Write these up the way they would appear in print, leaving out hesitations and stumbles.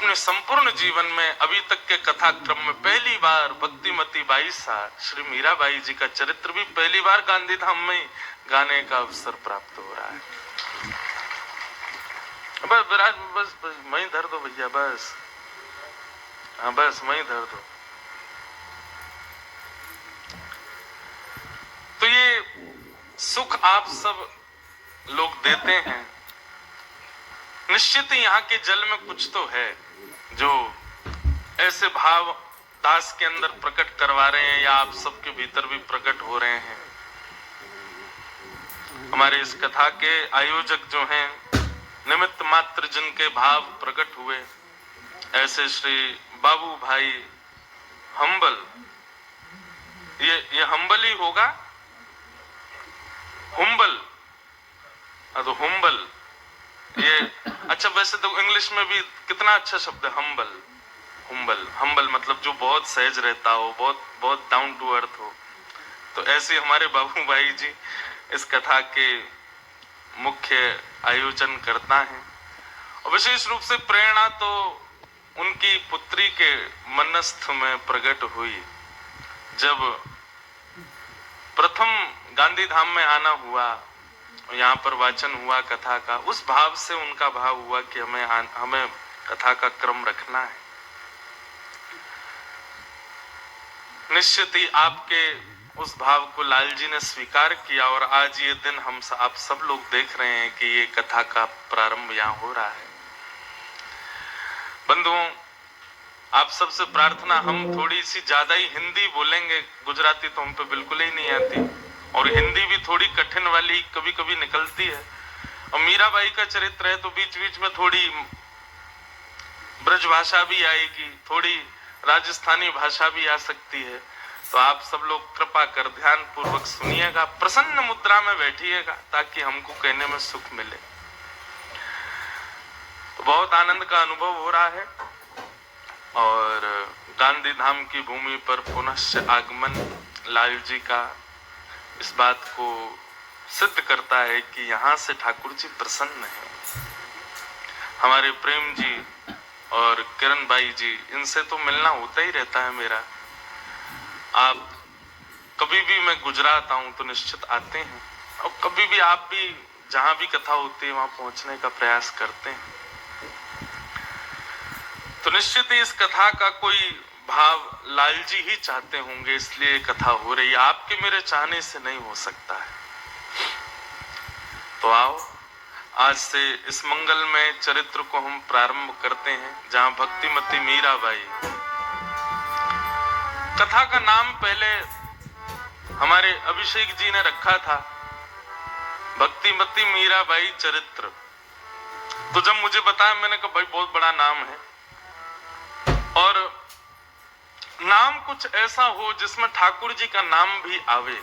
अपने संपूर्ण जीवन में अभी तक के कथा क्रम में पहली बार भक्तिमती बाई साहब श्री मीराबाई जी का चरित्र भी पहली बार गांधी धाम में गाने का अवसर प्राप्त हो रहा है। बस विराज, बस वहीं धर दो भैया, बस हाँ बस वहीं धर दो। तो ये सुख आप सब लोग देते हैं, निश्चित ही यहाँ के जल में कुछ तो है जो ऐसे भाव दास के अंदर प्रकट करवा रहे हैं या आप सबके भीतर भी प्रकट हो रहे हैं। हमारे इस कथा के आयोजक जो हैं, निमित्त मात्र जिनके भाव प्रकट हुए, ऐसे श्री बाबू भाई हम्बल, ये हम्बल ही होगा, हुम्बल, तो हुम्बल ये अच्छा, वैसे तो इंग्लिश में भी कितना अच्छा शब्द है हम्बल, हुम्बल, हम्बल मतलब जो बहुत सहज रहता हो, बहुत बहुत डाउन टू अर्थ हो। तो ऐसे हमारे बाबू भाई जी इस कथा के मुख्य आयोजन करता है। और विशेष रूप से प्रेरणा तो उनकी पुत्री के मनस्थ में प्रकट हुई जब प्रथम गांधी धाम में आना हुआ, यहाँ पर वाचन हुआ कथा का। उस भाव से उनका भाव हुआ कि हमें कथा का क्रम रखना है। निश्चित ही आपके उस भाव को लाल जी ने स्वीकार किया और आज ये दिन हम आप सब लोग देख रहे हैं कि ये कथा का प्रारंभ यहाँ हो रहा है। बंधुओं, आप सबसे प्रार्थना, हम थोड़ी सी ज्यादा ही हिंदी बोलेंगे, गुजराती तो हम पे बिल्कुल ही नहीं आती और हिंदी भी थोड़ी कठिन वाली कभी कभी निकलती है। और मीराबाई का चरित्र है तो बीच बीच में थोड़ी ब्रज भाषा भी आएगी, थोड़ी राजस्थानी भाषा भी आ सकती है। तो आप सब लोग कृपा कर ध्यान पूर्वक सुनिएगा, प्रसन्न मुद्रा में बैठिएगा ताकि हमको कहने में सुख मिले। तो बहुत आनंद का अनुभव हो रहा है और गांधी धाम की भूमि पर पुनश्च आगमन लाल जी का इस बात को सिद्ध करता है कि यहाँ से ठाकुर जी प्रसन्न है। हमारे प्रेम जी और किरण बाई जी, इनसे तो मिलना होता ही रहता है मेरा। आप कभी भी मैं गुजरात आऊं तो निश्चित आते हैं और कभी भी आप भी जहां भी कथा होती है वहां पहुंचने का प्रयास करते हैं। तो निश्चित ही इस कथा का कोई भाव लाल जी ही चाहते होंगे, इसलिए कथा हो रही है। आपके मेरे चाहने से नहीं हो सकता है। तो आओ, आज से इस मंगलमय चरित्र को हम प्रारंभ करते हैं जहां भक्तिमती मीराबाई, कथा का नाम पहले हमारे अभिषेक जी ने रखा था भक्तिमती मीराबाई चरित्र। तो जब मुझे बताया मैंने कहा भाई बहुत बड़ा नाम है और नाम कुछ ऐसा हो जिसमें ठाकुर जी का नाम भी आवे।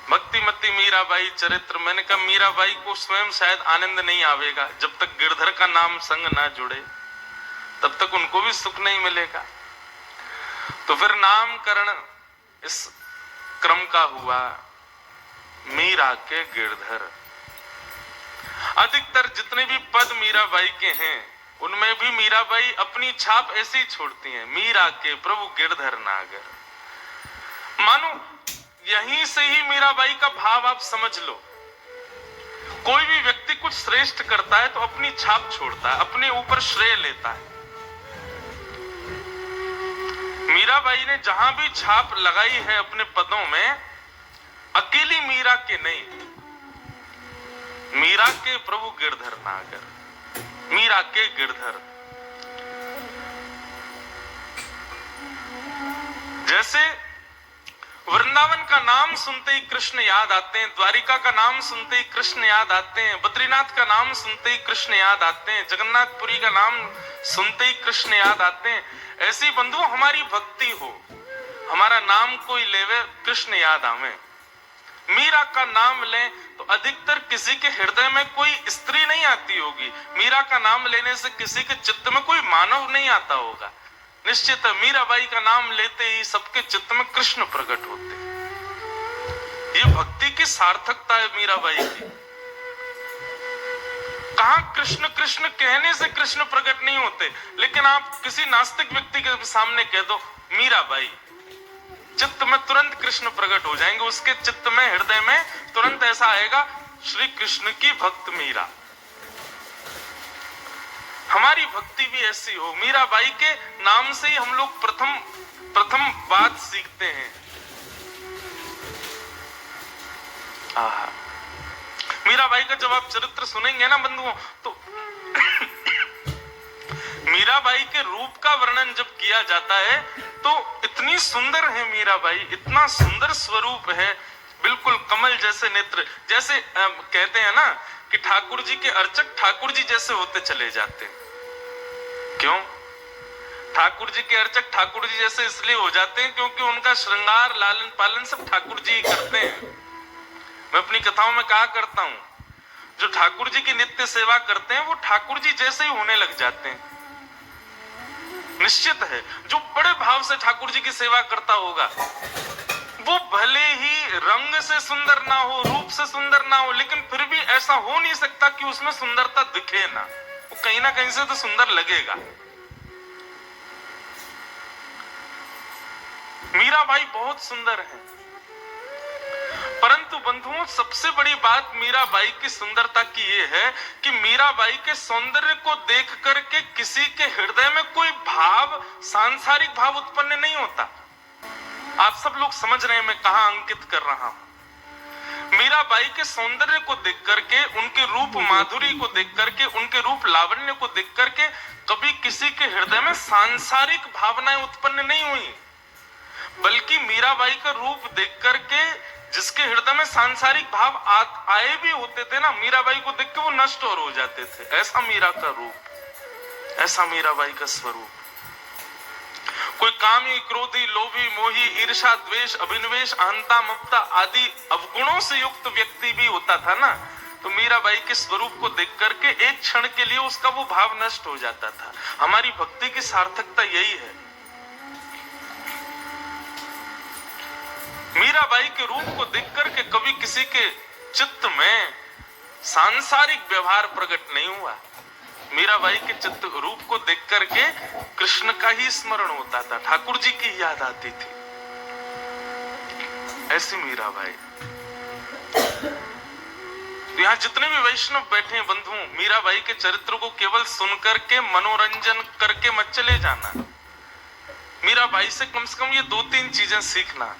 भक्तिमती मीराबाई चरित्र, मैंने कहा मीराबाई को स्वयं शायद आनंद नहीं आवेगा जब तक गिरधर का नाम संग ना जुड़े, तब तक उनको भी सुख नहीं मिलेगा। तो फिर नामकरण इस क्रम का हुआ मीरा के गिरधर। अधिकतर जितने भी पद मीराबाई के हैं उनमें भी मीराबाई अपनी छाप ऐसी छोड़ती हैं, मीरा के प्रभु गिरधर नागर। मानो यहीं से ही मीराबाई का भाव आप समझ लो। कोई भी व्यक्ति कुछ श्रेष्ठ करता है तो अपनी छाप छोड़ता है, अपने ऊपर श्रेय लेता है। मीराबाई ने जहां भी छाप लगाई है अपने पदों में, अकेली मीरा के नहीं, मीरा के प्रभु गिरधर नागर, मीरा के गिरधर। जैसे वृंदावन का नाम सुनते ही कृष्ण याद आते हैं, द्वारिका का नाम सुनते ही कृष्ण याद आते हैं, बद्रीनाथ का नाम सुनते ही कृष्ण याद आते हैं, जगन्नाथपुरी का नाम सुनते ही कृष्ण याद आते हैं। ऐसी बंधु हमारी भक्ति हो, हमारा नाम कोई लेवे कृष्ण याद आवे। मीरा का नाम लें तो अधिकतर किसी के हृदय में कोई स्त्री नहीं आती होगी। मीरा का नाम लेने से किसी के चित्त में कोई मानव नहीं आता होगा। निश्चित मीराबाई का नाम लेते ही सबके चित्त में कृष्ण प्रकट होते। ये भक्ति की सार्थकता है मीराबाई की। कहां कृष्ण कृष्ण कहने से कृष्ण प्रकट नहीं होते, लेकिन आप किसी नास्तिक व्यक्ति के सामने कह दो मीराबाई, चित्त में तुरंत कृष्ण प्रकट हो जाएंगे, उसके चित्त में हृदय में तुरंत ऐसा आएगा श्री कृष्ण की भक्त मीरा। हमारी भक्ति भी ऐसी हो, मीराबाई के नाम से ही हम लोग प्रथम बात सीखते हैं। मीराबाई का जब आप चरित्र सुनेंगे ना बंधुओं, तो मीराबाई के रूप का वर्णन जब किया जाता है तो इतनी सुंदर है मीराबाई, इतना सुंदर स्वरूप है, बिल्कुल कमल जैसे नेत्र, जैसे कहते हैं ना कि ठाकुर जी के अर्चक ठाकुर जी जैसे होते चले जाते हैं। क्यों ठाकुर जी के अर्चक ठाकुर जी जैसे इसलिए हो जाते हैं क्योंकि उनका श्रृंगार लालन पालन सब ठाकुर जी ही करते हैं। मैं अपनी कथाओं में कहा करता हूं, जो ठाकुर जी की नित्य सेवा करते हैं वो ठाकुर जी जैसे ही होने लग जाते हैं। निश्चित है जो बड़े भाव से ठाकुर जी की सेवा करता होगा वो भले ही रंग से सुंदर ना हो, रूप से सुंदर ना हो, लेकिन फिर भी ऐसा हो नहीं सकता कि उसमें सुंदरता दिखे ना, वो कहीं ना कहीं से तो सुंदर लगेगा। मीराबाई बहुत सुंदर है, परंतु बंधुओं सबसे बड़ी बात मीराबाई की सुंदरता की ये है कि मीराबाई के सौंदर्य को देख करके किसी के हृदय में कोई भाव, सांसारिक भाव उत्पन्न नहीं होता। आप सब लोग समझ रहे हैं मैं कहां अंकित कर रहा हूं। मीराबाई के सौंदर्य को देख करके, उनके रूप माधुरी को देख करके, उनके रूप लावण्य को देख करके कभी किसी के हृदय में सांसारिक भावनाएं उत्पन्न नहीं हुई, बल्कि मीराबाई का रूप देख करके जिसके हृदय में सांसारिक भाव आए भी होते थे ना, मीराबाई को देख के वो नष्ट और हो जाते थे। ऐसा मीरा का रूप, ऐसा मीराबाई का स्वरूप। कोई कामी, क्रोधी, लोभी, मोही, ईर्षा, द्वेष, अभिनिवेश, अहंता, ममता आदि अवगुणों से युक्त व्यक्ति भी होता था ना, तो मीराबाई के स्वरूप को देख करके एक क्षण के लिए उसका वो भाव नष्ट हो जाता था। हमारी भक्ति की सार्थकता यही है। मीराबाई के रूप को देख करके कभी किसी के चित्त में सांसारिक व्यवहार प्रकट नहीं हुआ। मीराबाई के चित्त रूप को देख करके कृष्ण का ही स्मरण होता था, ठाकुर जी की याद आती थी। ऐसी मीराबाई। तो यहाँ जितने भी वैष्णव बैठे हैं बंधुओं, मीराबाई के चरित्र को केवल सुनकर के मनोरंजन करके मत चले जाना। मीराबाई से कम ये 2-3 चीजें सीखना।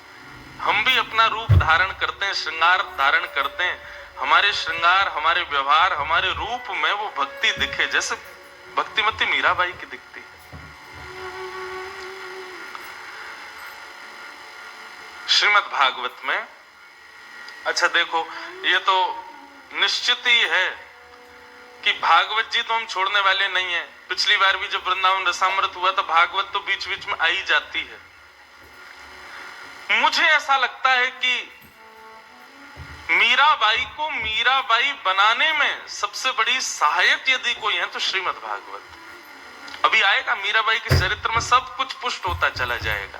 हम भी अपना रूप धारण करते हैं, श्रृंगार धारण करते हैं, हमारे श्रृंगार, हमारे व्यवहार, हमारे रूप में वो भक्ति दिखे जैसे भक्तिमती मीराबाई की दिखती है। श्रीमद् भागवत में, अच्छा देखो, ये तो निश्चित ही है कि भागवत जी तो हम छोड़ने वाले नहीं है। पिछली बार भी जब वृंदावन रसामृत हुआ तो भागवत तो बीच बीच में आई जाती है। मुझे ऐसा लगता है कि मीराबाई को मीराबाई बनाने में सबसे बड़ी सहायक यदि कोई है तो श्रीमद् भागवत। अभी आएगा मीराबाई के चरित्र में सब कुछ पुष्ट होता चला जाएगा।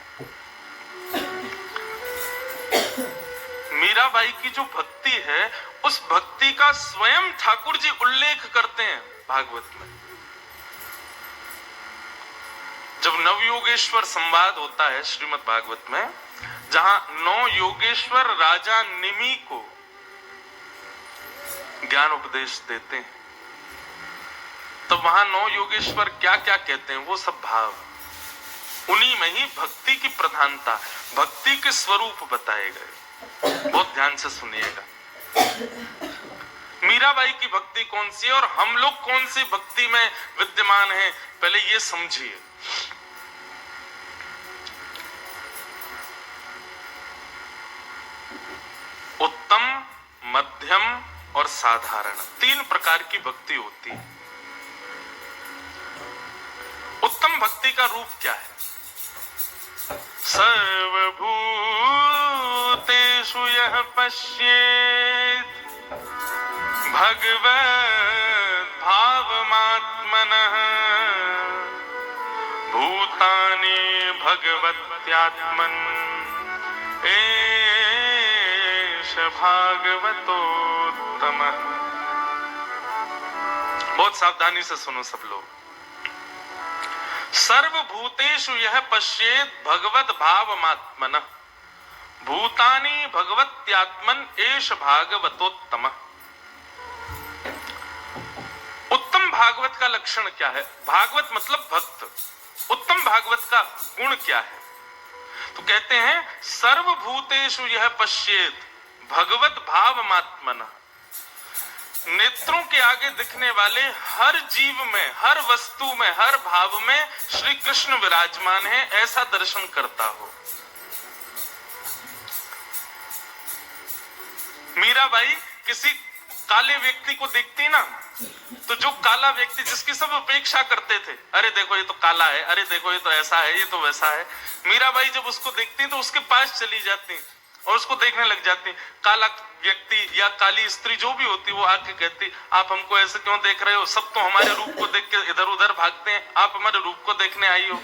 मीराबाई की जो भक्ति है उस भक्ति का स्वयं ठाकुर जी उल्लेख करते हैं भागवत में। जब नवयोगेश्वर संवाद होता है श्रीमद् भागवत में, जहां 9 योगेश्वर राजा निमि को ज्ञान उपदेश देते हैं, तो वहां 9 योगेश्वर क्या क्या कहते हैं वो सब भाव, उन्हीं में ही भक्ति की प्रधानता, भक्ति के स्वरूप बताए गए। बहुत ध्यान से सुनिएगा। मीराबाई की भक्ति कौन सी है और हम लोग कौन सी भक्ति में विद्यमान हैं, पहले ये समझिए। उत्तम, मध्यम और साधारण 3 प्रकार की भक्ति होती है। उत्तम भक्ति का रूप क्या है? सर्वभूतेषु यः पश्येत् भगवद् भावमात्मनः भूतानि भगवत्यात्मन् एष भागवतोत्तमः। बहुत सावधानी से सुनो सब लोग। सर्वभूतेषु यह पश्येत भगवत भावमात्मनः भूतानि भगवत्यात्मन एष भागवतोत्तम। उत्तम भागवत का लक्षण क्या है? भागवत मतलब भक्त। उत्तम भागवत का गुण क्या है? तो कहते हैं सर्वभूतेषु यह पश्येत भगवत भावमात्मनः, नेत्रों के आगे दिखने वाले हर जीव में, हर वस्तु में, हर भाव में श्री कृष्ण विराजमान है, ऐसा दर्शन करता हो। मीराबाई किसी काले व्यक्ति को देखती ना, तो जो काला व्यक्ति जिसकी सब अपेक्षा करते थे, अरे देखो ये तो काला है, अरे देखो ये तो ऐसा है, ये तो वैसा है, मीराबाई जब उसको देखती तो उसके पास चली जाती और उसको देखने लग जाती। काला व्यक्ति या काली स्त्री जो भी होती वो आके कहती, आप हमको ऐसे क्यों देख रहे हो? सब तो हमारे रूप को देख के इधर उधर भागते हैं, आप हमारे रूप को देखने आई हो।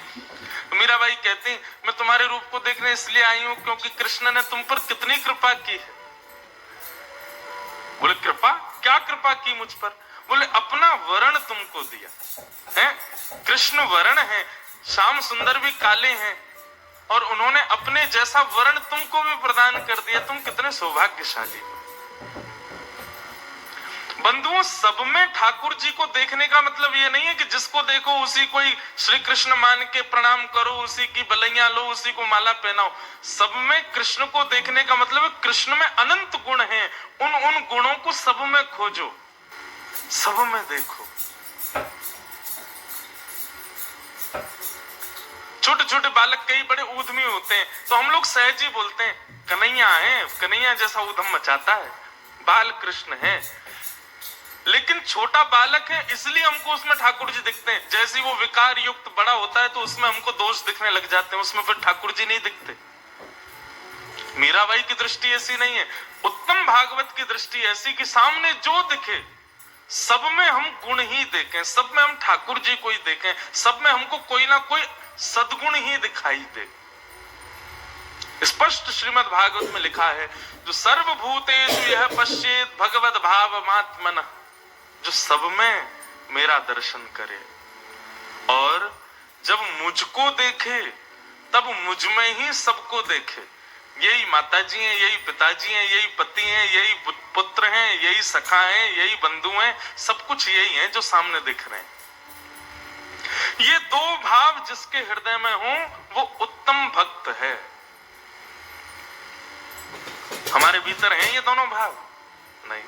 मीराबाई कहती, मैं तुम्हारे रूप को देखने इसलिए आई हूं क्योंकि कृष्ण ने तुम पर कितनी कृपा की है। बोले कृपा? क्या कृपा की मुझ पर? बोले अपना वर्ण तुमको दिया है, कृष्ण वर्ण है, श्याम सुंदर भी काले हैं और उन्होंने अपने जैसा वर्ण तुमको भी प्रदान कर दिया, तुम कितने सौभाग्यशाली हो। बंधुओं, सब में ठाकुर जी को देखने का मतलब ये नहीं है कि जिसको देखो उसी को ही श्री कृष्ण मान के प्रणाम करो, उसी की बलैया लो, उसी को माला पहनाओ। सब में कृष्ण को देखने का मतलब है कृष्ण में अनंत गुण हैं, उन गुणों को सब में खोजो, सब में देखो। छोटे छोटे बालक कई बड़े ऊधमी होते हैं तो हम लोग सहज ही बोलते हैं कन्हैया है, कन्हैया जैसा ऊधम मचाता है, बाल कृष्ण है। लेकिन छोटा बालक है इसलिए हमको उसमें ठाकुर जी दिखते हैं। जैसे वो विकार युक्त बड़ा होता है तो उसमें हमको दोष दिखने लग जाते हैं, उसमें फिर ठाकुर जी नहीं दिखते। मीराबाई की दृष्टि ऐसी नहीं है। उत्तम भागवत की दृष्टि ऐसी कि सामने जो दिखे सब में हम गुण ही देखें, सब में हम ठाकुर जी को ही देखें, सब में हमको कोई ना कोई सद्गुण ही दिखाई दे। स्पष्ट श्रीमद् भागवत में लिखा है, जो सर्वभूतेषु यह पश्येत भगवत भावमात्मनः, जो सब में मेरा दर्शन करे और जब मुझको देखे तब मुझ में ही सबको देखे। यही माताजी हैं, यही पिताजी हैं, यही पति हैं, यही पुत्र हैं, यही सखा हैं, यही बंधु हैं, सब कुछ यही है जो सामने दिख रहे हैं। ये दो भाव जिसके हृदय में हो वो उत्तम भक्त है। हमारे भीतर हैं ये दोनों भाव? नहीं।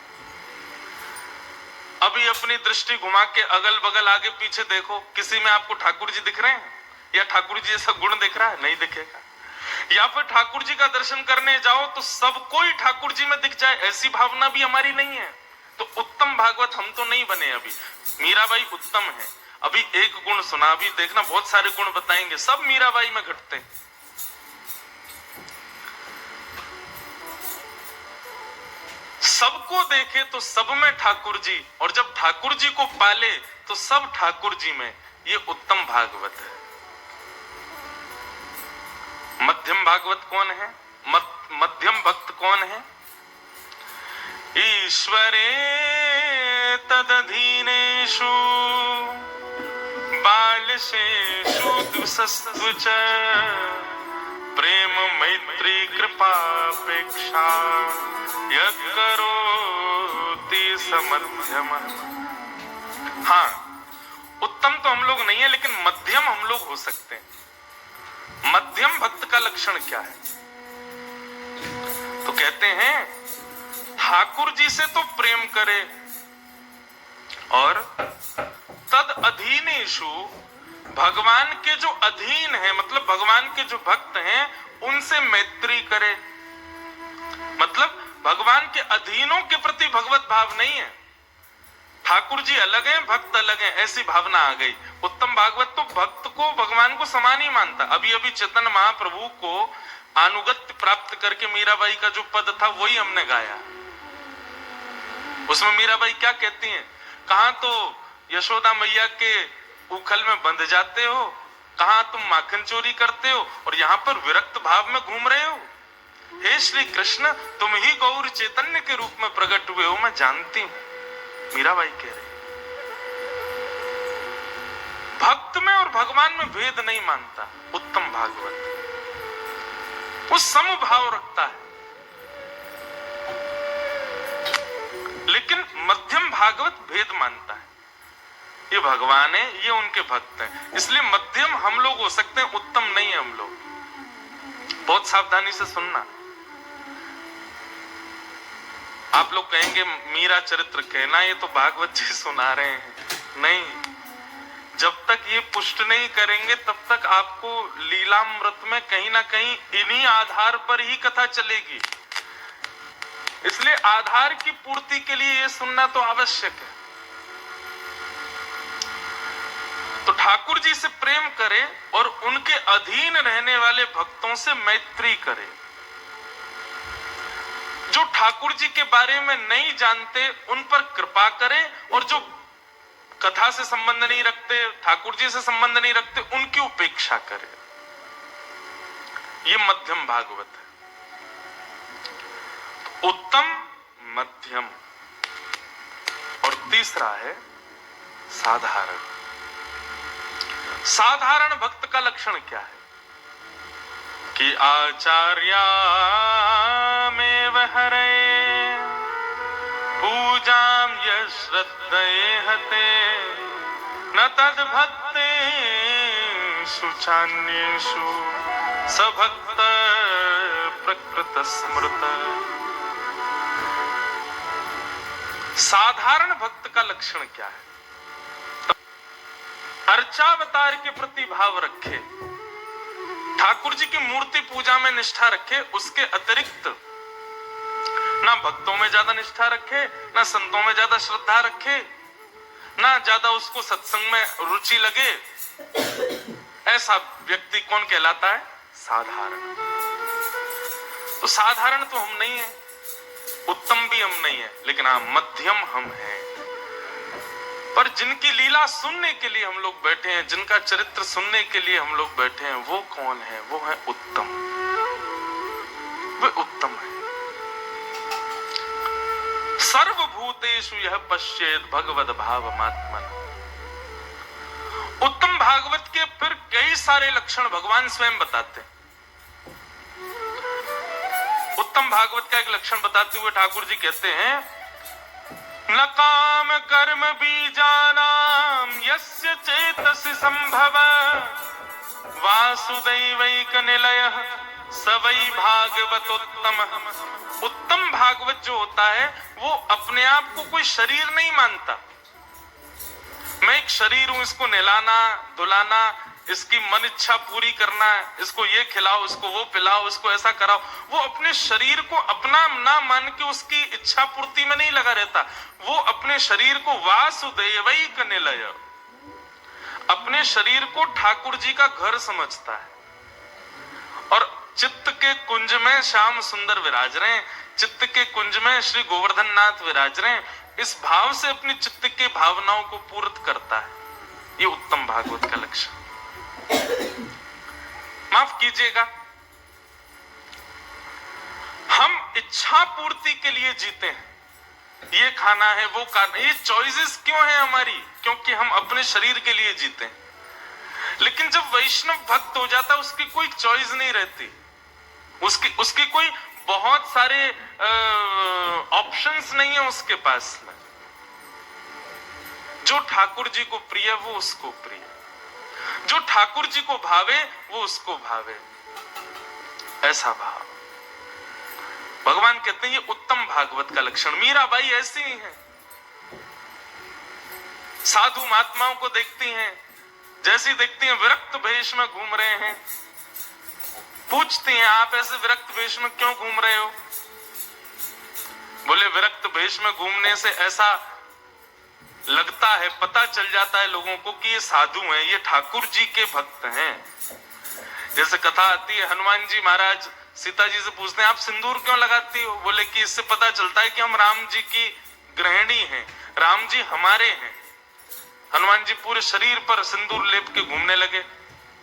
अभी अपनी दृष्टि घुमा के अगल बगल आगे पीछे देखो, किसी में आपको ठाकुर जी दिख रहे हैं या ठाकुर जी जैसा गुण दिख रहा है? नहीं दिखेगा। या फिर ठाकुर जी का दर्शन करने जाओ तो सबको ही ठाकुर जी में दिख जाए, ऐसी भावना भी हमारी नहीं है। तो उत्तम भागवत हम तो नहीं बने अभी। मीराबाई उत्तम है, अभी एक गुण सुना, अभी देखना बहुत सारे गुण बताएंगे, सब मीराबाई में घटते हैं। सबको देखे तो सब में ठाकुर जी, और जब ठाकुर जी को पाले तो सब ठाकुर जी में। ये उत्तम भागवत है। मध्यम भागवत कौन है? मध्यम भक्त कौन है? ईश्वरे तदधीनेषु बालशेषु दुसस्तुच प्रेम मैत्री कृपापेक्षा यत् करोति समध्यम। हाँ, उत्तम तो हम लोग नहीं है लेकिन मध्यम हम लोग हो सकते हैं। मध्यम भक्त का लक्षण क्या है? तो कहते हैं ठाकुर जी से तो प्रेम करे और तद अधीनेषु, भगवान के जो अधीन है मतलब भगवान के जो भक्त हैं उनसे मैत्री करे। मतलब भगवान के अधीनों के प्रति भगवत भाव नहीं है। ठाकुर जी अलग हैं, भक्त अलग हैं, ऐसी भावना आ गई। उत्तम भागवत तो भक्त को भगवान को समान ही मानता। अभी अभी चैतन्य महाप्रभु को अनुगत्य प्राप्त करके मीराबाई का जो पद था वही हमने गाया। उसमें मीराबाई क्या कहती हैं? कहां तो यशोदा मैया के उखल में बंध जाते हो, कहां तुम माखन चोरी करते हो और यहाँ पर विरक्त भाव में घूम रहे हो। हे श्री कृष्ण, तुम ही गौर चैतन्य के रूप में प्रकट हुए हो, मैं जानती हूं। मीराबाई कह रही। भक्त में और भगवान में भेद नहीं मानता उत्तम भागवत, वो समभाव रखता है। लेकिन मध्यम भागवत भेद मानता है, ये भगवान है, ये उनके भक्त हैं, इसलिए मध्यम हम लोग हो सकते हैं, उत्तम नहीं है हम लोग। बहुत सावधानी से सुनना। आप लोग कहेंगे मीरा चरित्र कहना, ये तो भागवत जी सुना रहे हैं। नहीं, जब तक ये पुष्ट नहीं करेंगे तब तक आपको लीलामृत में कहीं ना कहीं इन्हीं आधार पर ही कथा चलेगी। इसलिए आधार की पूर्ति के लिए ये सुनना तो आवश्यक है। तो ठाकुर जी से प्रेम करे और उनके अधीन रहने वाले भक्तों से मैत्री करे। जो ठाकुर जी के बारे में नहीं जानते उन पर कृपा करे, और जो कथा से संबंध नहीं रखते, ठाकुर जी से संबंध नहीं रखते, उनकी उपेक्षा करे। ये मध्यम भागवत है। उत्तम, मध्यम, और तीसरा है साधारण। साधारण भक्त का लक्षण क्या है कि आचार्या में वहरे पूजाम यश्रद्धये हते न तद भक्ते सुचान्येषु सभक्त प्रकृत स्मृत। साधारण भक्त का लक्षण क्या है? अर्चावतार के प्रति भाव रखे, ठाकुर जी की मूर्ति पूजा में निष्ठा रखे, उसके अतिरिक्त ना भक्तों में ज्यादा निष्ठा रखे, ना संतों में ज्यादा श्रद्धा रखे, ना ज्यादा उसको सत्संग में रुचि लगे। ऐसा व्यक्ति कौन कहलाता है? साधारण। तो साधारण तो हम नहीं है, उत्तम भी हम नहीं है, लेकिन हाँ मध्यम हम हैं। पर जिनकी लीला सुनने के लिए हम लोग बैठे हैं, जिनका चरित्र सुनने के लिए हम लोग बैठे हैं, वो कौन है? वो है उत्तम। वे उत्तम है। सर्वभूतेषु यह पश्येत भगवद भावमात्मन। उत्तम भागवत के फिर कई सारे लक्षण भगवान स्वयं बताते हैं। उत्तम भागवत का एक लक्षण बताते हुए ठाकुर जी कहते हैं, न काम कर्म बीजानाम यस्य चेतसि संभव वासुदैवैक निलयः स वै भागवतोत्तम। उत्तम भागवत जो होता है वो अपने आप को कोई शरीर नहीं मानता। मैं एक शरीर हूं, इसको नहलाना धुलाना, इसकी मन इच्छा पूरी करना है, इसको ये खिलाओ, इसको वो पिलाओ, इसको ऐसा कराओ। वो अपने शरीर को अपना ना मान के उसकी इच्छा पूर्ति में नहीं लगा रहता। वो अपने शरीर को वासुदेवैक निलय, अपने शरीर को ठाकुर जी का घर समझता है। और चित्त के कुंज में श्याम सुंदर विराज रहे हैं, चित्त के कुंज में श्री गोवर्धन नाथ विराज रहे हैं, इस भाव से अपनी चित्त के भावनाओं को पूर्ण करता है। ये उत्तम भागवत का लक्षण। माफ कीजिएगा, हम इच्छा पूर्ति के लिए जीते हैं, ये खाना है वो खाना, ये चॉइसेस क्यों है हमारी? क्योंकि हम अपने शरीर के लिए जीते हैं। लेकिन जब वैष्णव भक्त हो जाता है उसकी कोई चॉइस नहीं रहती, उसकी कोई बहुत सारे ऑप्शंस नहीं है उसके पास में। जो ठाकुर जी को प्रिय वो उसको प्रिय, जो ठाकुर जी को भावे वो उसको भावे, ऐसा भाव भगवान कहते हैं। ये उत्तम भागवत का लक्षण। मीराबाई ऐसी ही है, साधु महात्माओं को देखती हैं, जैसी देखती हैं विरक्त भेष में घूम रहे हैं, पूछती हैं आप ऐसे विरक्त भेष में क्यों घूम रहे हो? बोले विरक्त भेष में घूमने से ऐसा लगता है, पता चल जाता है लोगों को कि ये साधु हैं, ये ठाकुर जी के भक्त हैं। जैसे कथा आती है, हनुमान जी महाराज सीता जी से पूछते हैं आप सिंदूर क्यों लगाती हो? बोले कि इससे पता चलता है कि हम राम जी की गृहिणी हैं, राम जी हमारे हैं। हनुमान जी पूरे शरीर पर सिंदूर लेप के घूमने लगे।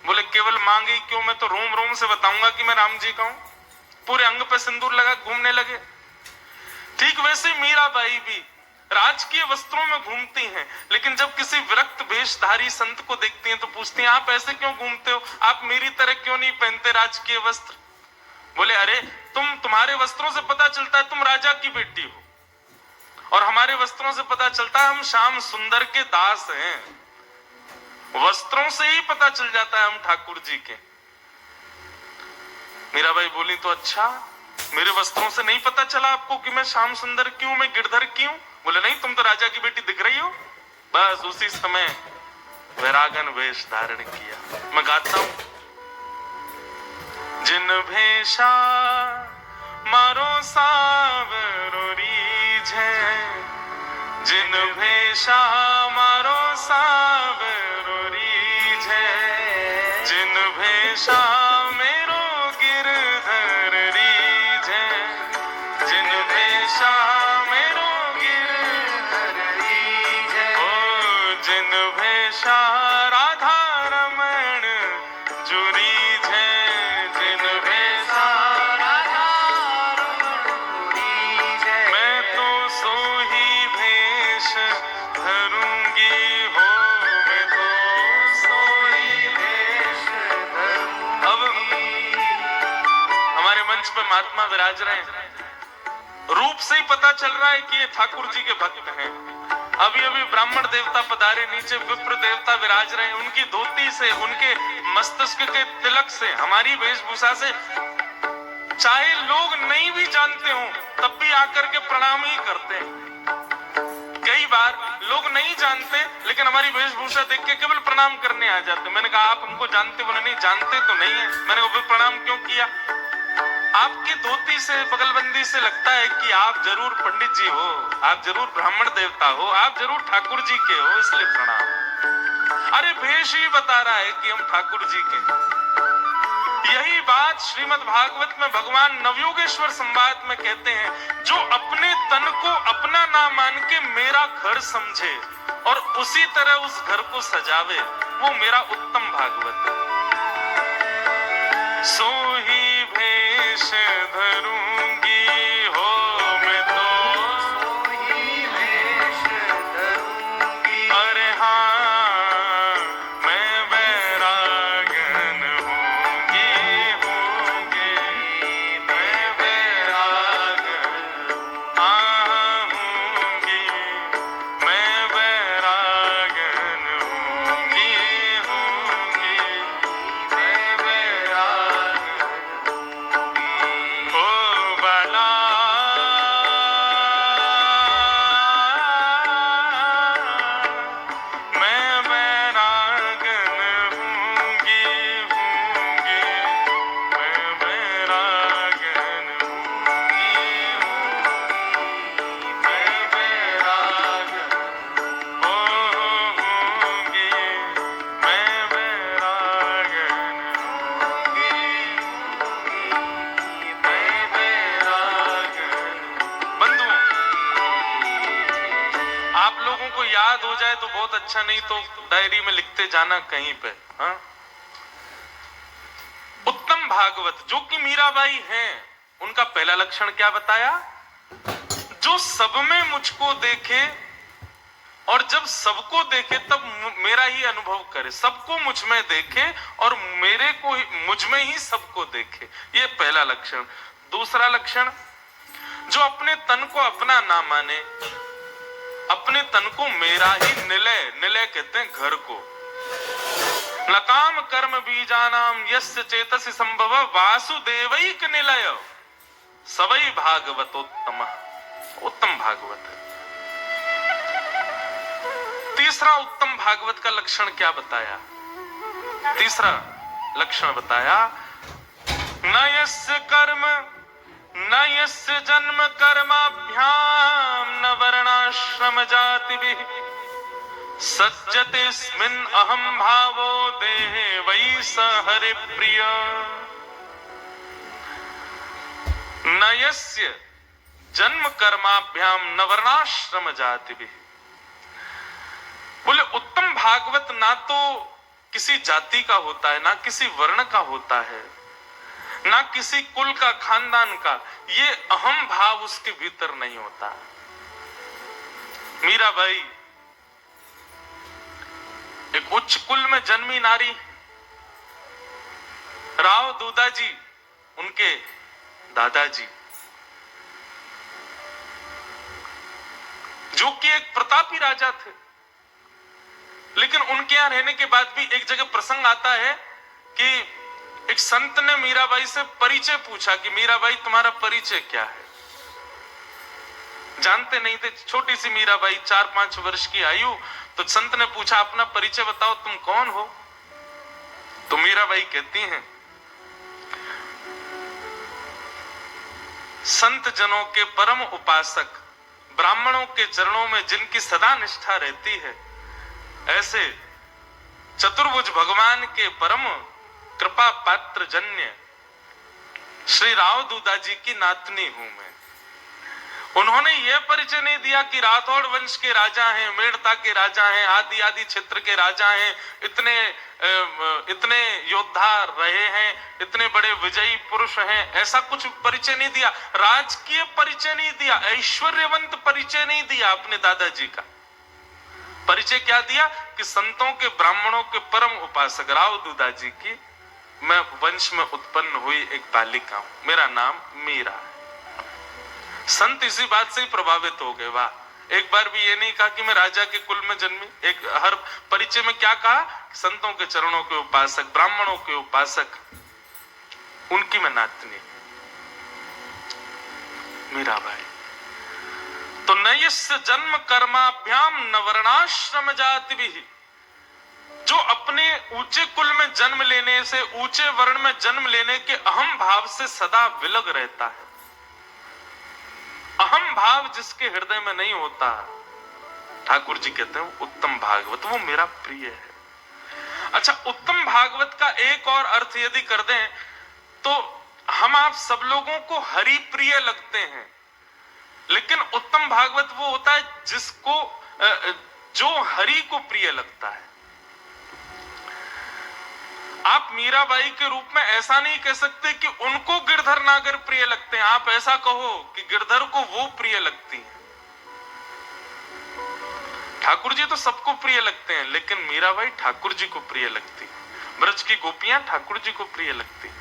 बोले केवल मांगी क्यों, मैं तो रोम रोम से बताऊंगा कि मैं राम जी का हूं। पूरे अंग पे सिंदूर लगा घूमने लगे। ठीक वैसे मीराबाई भी राजकीय वस्त्रों में घूमती हैं, लेकिन जब किसी विरक्त वेशधारी संत को देखती हैं तो पूछती हैं आप ऐसे क्यों घूमते हो, आप मेरी तरह क्यों नहीं पहनते राजकीय वस्त्र। बोले अरे तुम्हारे वस्त्रों से पता चलता है तुम राजा की बेटी हो, और हमारे वस्त्रों से पता चलता है हम श्याम सुंदर के दास हैं। वस्त्रों से ही पता चल जाता है हम ठाकुर जी के। मीराबाई बोली तो अच्छा, मेरे वस्त्रों से नहीं पता चला आपको कि मैं श्याम सुंदर क्यों, मैं गिरधर क्यों। बोले नहीं, तुम तो राजा की बेटी दिख रही हो। बस उसी समय वैरागन वेश धारण किया। मैं गाता हूं, जिन भेषा मारो सावरो रीझे, जिन भेषा मारो सावरो रीझे, जिन भेषा मेरो गिरधर रीझे, जिन भेषा मेरो गिरधर रीझे, ओ जिन भेषा राधा रमण जो रीझे, जिन भेषा राधा रमण रीझे, मैं तो सो ही भेष धरूंगी हो, मैं तो सो ही भेष धरूंगी। हमारे मंच पर महात्मा विराज रहे हैं, रूप से ही पता चल रहा है कि ये ठाकुर जी के भक्त हैं। अभी अभी ब्राह्मण देवता पधारे, नीचे विप्र देवता विराज रहे हैं। उनकी धोती से, उनके मस्तक के तिलक से, हमारी वेशभूषा से चाहे लोग नहीं भी जानते हो तब भी आकर के प्रणाम ही करते हैं। कई बार लोग नहीं जानते लेकिन हमारी वेशभूषा देख के केवल प्रणाम करने आ जाते। मैंने कहा आप हमको जानते? बोले नहीं, जानते तो नहीं है। मैंने कहा प्रणाम क्यों किया? आपकी धोती से, बगलबंदी से लगता है कि आप जरूर पंडित जी हो, आप जरूर ब्राह्मण देवता हो, आप जरूर ठाकुर जी के हो, इसलिए प्रणाम। अरे भेष ही बता रहा है कि हम ठाकुर जी के। यही बात श्रीमद् भागवत में भगवान नवयोगेश्वर संवाद में कहते हैं, जो अपने तन को अपना ना मान के मेरा घर समझे और उसी तरह उस घर को सजावे, वो मेरा उत्तम भागवत है। सो ही भेष धरूंगी हो, मैं तो सो ही भेष धरूंगी। अरे हाँ, मैं वैरागन होंगी, होंगी, मैं वैरागन होंगी, मैं वैरागन होंगी, होंगी, मैं वैरागन हो बाला। मैं वैरागन होंगी, होंगी, मैं वैरागन होंगी, होंगी, मैं वैरागन होंगी, मैं वैरागन होंगी, मैं वैरागन। बंधुओं, आप लोगों को याद हो जाए तो बहुत अच्छा, नहीं तो डायरी में लिखते जाना कहीं पे। हाँ? उत्तम भागवत जो कि मीराबाई हैं, उनका पहला लक्षण क्या बताया? जो सब में मुझको देखे और जब सबको देखे तब मेरा ही अनुभव करे, सबको मुझ में देखे और मेरे को मुझ में ही सबको देखे, ये पहला लक्षण। दूसरा लक्षण, जो अपने तन को अपना ना माने, अपने तन को मेरा ही निलय, निलय कहते हैं घर को। लकाम कर्म बीजानाम यस्य चेतसि संभव वासुदेवैक निलय सवै भागवतोत्तम, उत्तम भागवत है। तीसरा उत्तम भागवत का लक्षण क्या बताया? तीसरा लक्षण बताया, न यस्य कर्म न यस्य जन्म कर्माभ्याम न वर्णाश्रम जातिभिः सज्जतेऽस्मिन् अहं भावो देहे वै स हरिप्रिय। न यस्य जन्म कर्माभ्याम न वर्णाश्रम जातिभिः। बोले उत्तम भागवत ना तो किसी जाति का होता है, ना किसी वर्ण का होता है, ना किसी कुल का, खानदान का। ये अहम भाव उसके भीतर नहीं होता। मीराबाई एक उच्च कुल में जन्मी नारी, राव दूधाजी उनके दादाजी, जो कि एक प्रतापी राजा थे। लेकिन उनके यहां रहने के बाद भी एक जगह प्रसंग आता है कि एक संत ने मीराबाई से परिचय पूछा कि मीराबाई तुम्हारा परिचय क्या है। जानते नहीं थे, छोटी सी मीराबाई 4-5 वर्ष की आयु। तो संत ने पूछा अपना परिचय बताओ, तुम कौन हो? तो मीराबाई कहती हैं, संत जनों के परम उपासक, ब्राह्मणों के चरणों में जिनकी सदा निष्ठा रहती है, ऐसे चतुर्भुज भगवान के परम कृपा पात्र जन्य श्री राव दूधाजी की नातनी हूं मैं। उन्होंने यह परिचय नहीं दिया कि राठौड़ वंश के राजा हैं, मेड़ता के राजा हैं, आदि आदि क्षेत्र के राजा हैं, इतने योद्धा रहे हैं, इतने बड़े विजयी पुरुष हैं, ऐसा कुछ परिचय नहीं दिया। राजकीय परिचय नहीं दिया, ऐश्वर्यवंत परिचय नहीं दिया। अपने दादाजी का परिचय क्या दिया कि संतों के, ब्राह्मणों के परम उपासक राव दूधाजी की मैं वंश में उत्पन्न हुई एक बालिका हूं, मेरा नाम मीरा है। संत इसी बात से ही प्रभावित हो गए। वाह, एक बार भी ये नहीं कहा कि मैं राजा के कुल में जन्मी। एक हर परिचय में क्या कहा? संतों के चरणों के उपासक, ब्राह्मणों के उपासक, उनकी मैं नातनी मीराबाई। तो नयस्य जन्म कर्माभ्याम न वर्णाश्रम जाति भी, जो अपने ऊंचे कुल में जन्म लेने से, ऊंचे वर्ण में जन्म लेने के अहम भाव से सदा विलग रहता है। अहम भाव जिसके हृदय में नहीं होता, ठाकुर जी कहते हैं उत्तम भागवत, वो मेरा प्रिय है। अच्छा, उत्तम भागवत का एक और अर्थ यदि कर दें तो हम आप सब लोगों को हरि प्रिय लगते हैं, लेकिन उत्तम भागवत वो होता है जिसको, जो हरि को प्रिय लगता है। आप मीराबाई के रूप में ऐसा नहीं कह सकते कि उनको गिरधर नागर प्रिय लगते हैं। आप ऐसा कहो कि गिरधर को वो प्रिय लगती हैं। ठाकुर जी तो सबको प्रिय लगते हैं, लेकिन मीराबाई ठाकुर जी को प्रिय लगती है। ब्रज की गोपियां ठाकुर जी को प्रिय लगती हैं।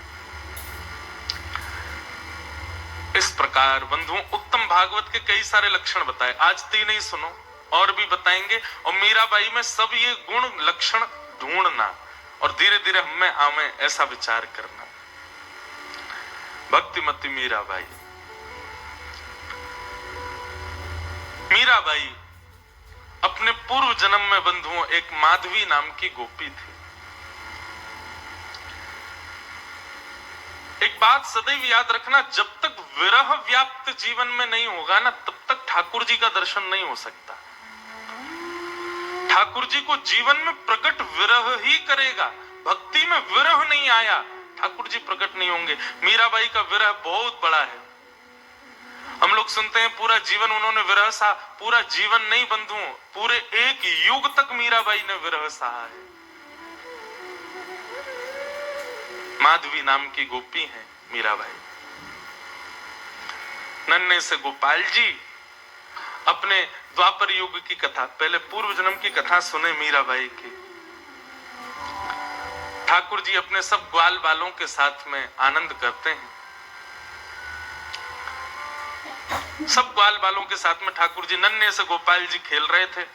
इस प्रकार बंधुओं, उत्तम भागवत के कई सारे लक्षण बताए, आज 3 ही सुनो, और भी बताएंगे। और मीराबाई में सब ये गुण लक्षण ढूंढना और धीरे धीरे हम में आवे, ऐसा विचार करना। भक्तिमती मीराबाई। मीराबाई अपने पूर्व जन्म में बंधुओं एक माधवी नाम की गोपी थी। एक बात सदैव याद रखना, जब तक विरह व्याप्त जीवन में नहीं होगा ना, तब तक ठाकुर जी का दर्शन नहीं हो सकता। ठाकुर जी को जीवन में प्रकट विरह ही करेगा। भक्ति में विरह नहीं आया, ठाकुर जी प्रकट नहीं होंगे। मीराबाई का विरह बहुत बड़ा है। हम लोग सुनते हैं पूरा जीवन उन्होंने विरह सहा, पूरा जीवन नहीं बंधुओं, पूरे एक युग तक मीराबाई ने विरह सहा है। माधवी नाम की गोपी है मीराबाई। नन्हे से गोपाल जी अपने द्वापर युग की कथा, पहले पूर्व जन्म की कथा सुने मीराबाई की। ठाकुर जी अपने सब ग्वाल बालों के साथ में आनंद करते हैं। सब ग्वाल बालों के साथ में ठाकुर जी, नन्हे से गोपाल जी खेल रहे थे।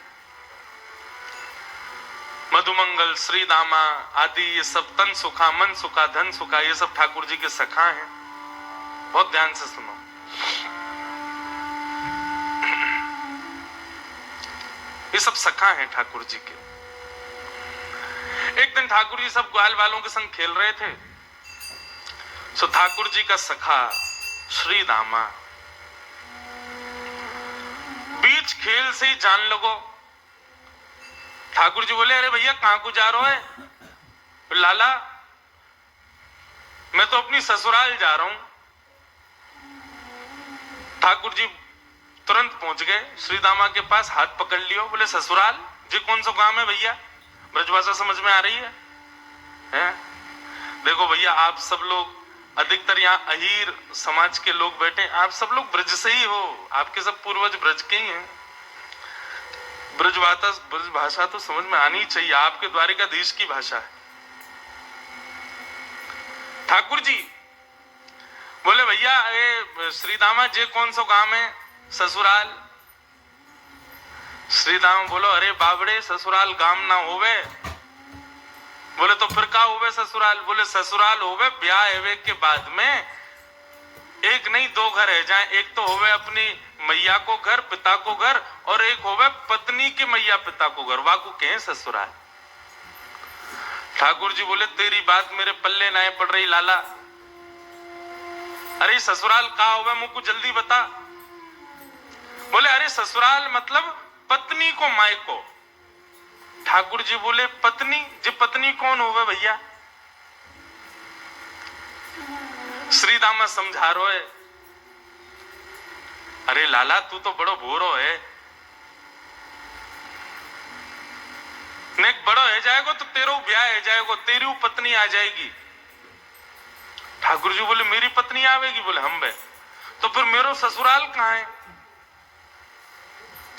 मधुमंगल, श्री दामा आदि ये सब, तन सुखा, मन सुखा, धन सुखा, ये सब ठाकुर जी के सखा हैं। बहुत ध्यान से सुनो। ये सब सखा हैं ठाकुर जी के। एक दिन ठाकुर जी सब ग्वाल वालों के संग खेल रहे थे। सो ठाकुर जी का सखा श्री दामा बीच खेल से ही जान लगो। ठाकुर जी बोले, अरे भैया कहां को जा रहे हो? लाला, मैं तो अपनी ससुराल जा रहा हूं। ठाकुर जी तुरंत पहुंच गए श्री दामा के पास, हाथ पकड़ लियो। बोले, ससुराल जी कौन सा काम है भैया? ब्रजभाषा समझ में आ रही है? देखो भैया, आप सब लोग अधिकतर यहाँ अहीर समाज के लोग बैठे, आप सब लोग ब्रज से ही हो, आपके सब पूर्वज ब्रज के ही हैं। ब्रज भाषा तो समझ में आनी चाहिए, आपके द्वारिकाधीश की भाषा है। ठाकुर जी बोले भैया ये श्रीदामा जे कौन सा गांव है? ससुराल। श्रीदामा बोलो अरे बाबड़े ससुराल गांव ना होवे। बोले तो फिर का होवे ससुराल? बोले ससुराल होवे ब्याह एवे के बाद में एक नहीं दो घर है जाए, एक तो होवे अपनी मैया को घर पिता को घर, और एक होवे पत्नी के मैया पिता को घर, वाकू कहे ससुराल। ठाकुर जी बोले तेरी बात मेरे पल्ले ना पड़ रही लाला। अरे ससुराल का होवे मुझको जल्दी बता। बोले अरे ससुराल मतलब पत्नी को माई को। ठाकुर जी बोले पत्नी जी पत्नी कौन होवे भैया? श्रीदामा समझा रो है। अरे लाला तू तो बड़ो भोरो है, नेक बड़ो है जाएगो तो तेरो ब्याह है जाएगो, तेरी पत्नी आ जाएगी। ठाकुर जी बोले मेरी पत्नी आवेगी? बोले हम बे तो फिर मेरो ससुराल कहाँ है?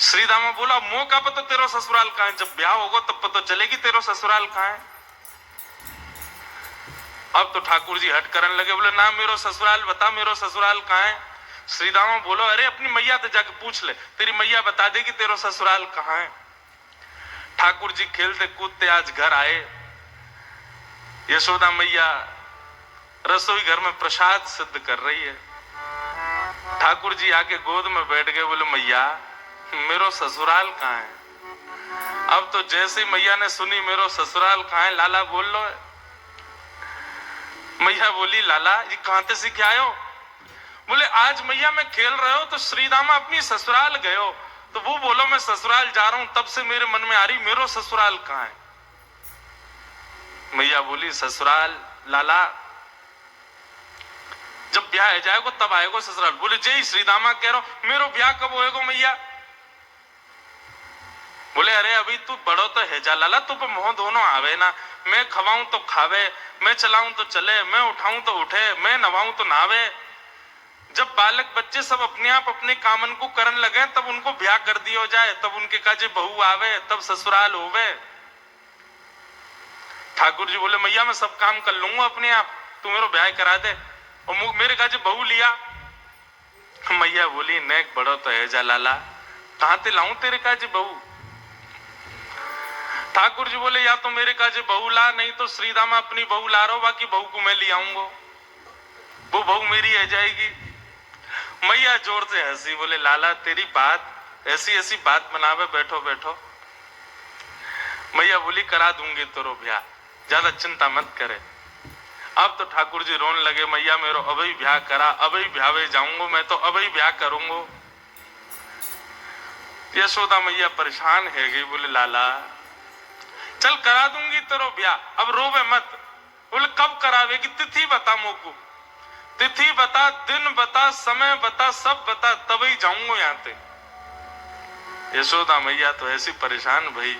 श्रीदामा बोला मोह का पता तेरो ससुराल कहाँ है, जब ब्याह होगा तब पता चलेगी तेरो ससुराल कहाँ है। अब तो ठाकुर जी हट करने लगे, बोले ना मेरो ससुराल बता, मेरो ससुराल कहाँ है? श्रीदामा बोलो अरे अपनी मैया तो जाके पूछ ले, तेरी मैया बता देगी तेरो ससुराल कहाँ है। ठाकुर जी खेलते कूदते आज घर आए। यशोदा मैया रसोई घर में प्रसाद सिद्ध कर रही है। ठाकुर जी आके गोद में बैठ गए, बोले मैया मेरो ससुराल कहाँ है? अब तो जैसे ही मैया ने सुनी मेरो ससुराल कहाँ है, लाला बोल लो। मैया बोली लाला ये कहां से सीख आयो? बोले आज मैया मैं खेल रहे हो तो श्रीदामा अपनी ससुराल गए हो, तो वो बोलो मैं ससुराल जा रहा हूं, तब से मेरे मन में आ रही मेरो ससुराल कहाँ है। मैया बोली ससुराल लाला जब ब्याह है जाएगो तब आएगो ससुराल। बोले जय श्रीदामा कह रहा हूं मेरो ब्याह कब होएगो मैया? बोले अरे अभी तू बड़ो तो है जा लाला, तू पे मोह दोनों आवे ना, मैं खवाऊं तो खावे, मैं चलाऊं तो चले, मैं उठाऊं तो उठे, मैं नवाऊं तो नावे। जब बालक बच्चे सब अपने आप अपने कामन को करन लगे तब उनको ब्याह कर दियो जाए, तब उनके काजे बहू आवे, तब ससुराल होवे। ठाकुर जी बोले मैया मैं सब काम कर लूंगा अपने आप, तू मेरे ब्याह करा दे और मेरे काजे बहू लिया। मैया बोली नेक बड़ो तो है जा लाला, कहां ते लाऊं तेरे काजे बहू? ठाकुर जी बोले या तो मेरे काजे बहू ला, नहीं तो श्रीदामा अपनी बहू ला रहा, बाकी बहू को मैं ले आऊंगा, वो बहू मेरी है जाएगी। मैया जोर से हंसी, बोले लाला तेरी बात ऐसी ऐसी बात बनावे, बैठो बैठो। मैया बोली करा दूंगी तेरो ब्याह, ज्यादा चिंता मत करे। अब तो ठाकुर जी रोने लगे, मैया मेरो अभी ब्याह करा, अभी ब्यावे जाऊंगा, मैं तो अभी ब्याह करूंगा। यशोदा मैया परेशान है गई, बोले लाला चल करा दूंगी तेरो ब्याह, अब रोवे मत। बोले कब करावेगी? तिथि बता मोको, तिथि बता, दिन बता, समय बता, सब बता, तभी जाऊंगा यहाँ से। यशोदा मैया तो ऐसी परेशान भाई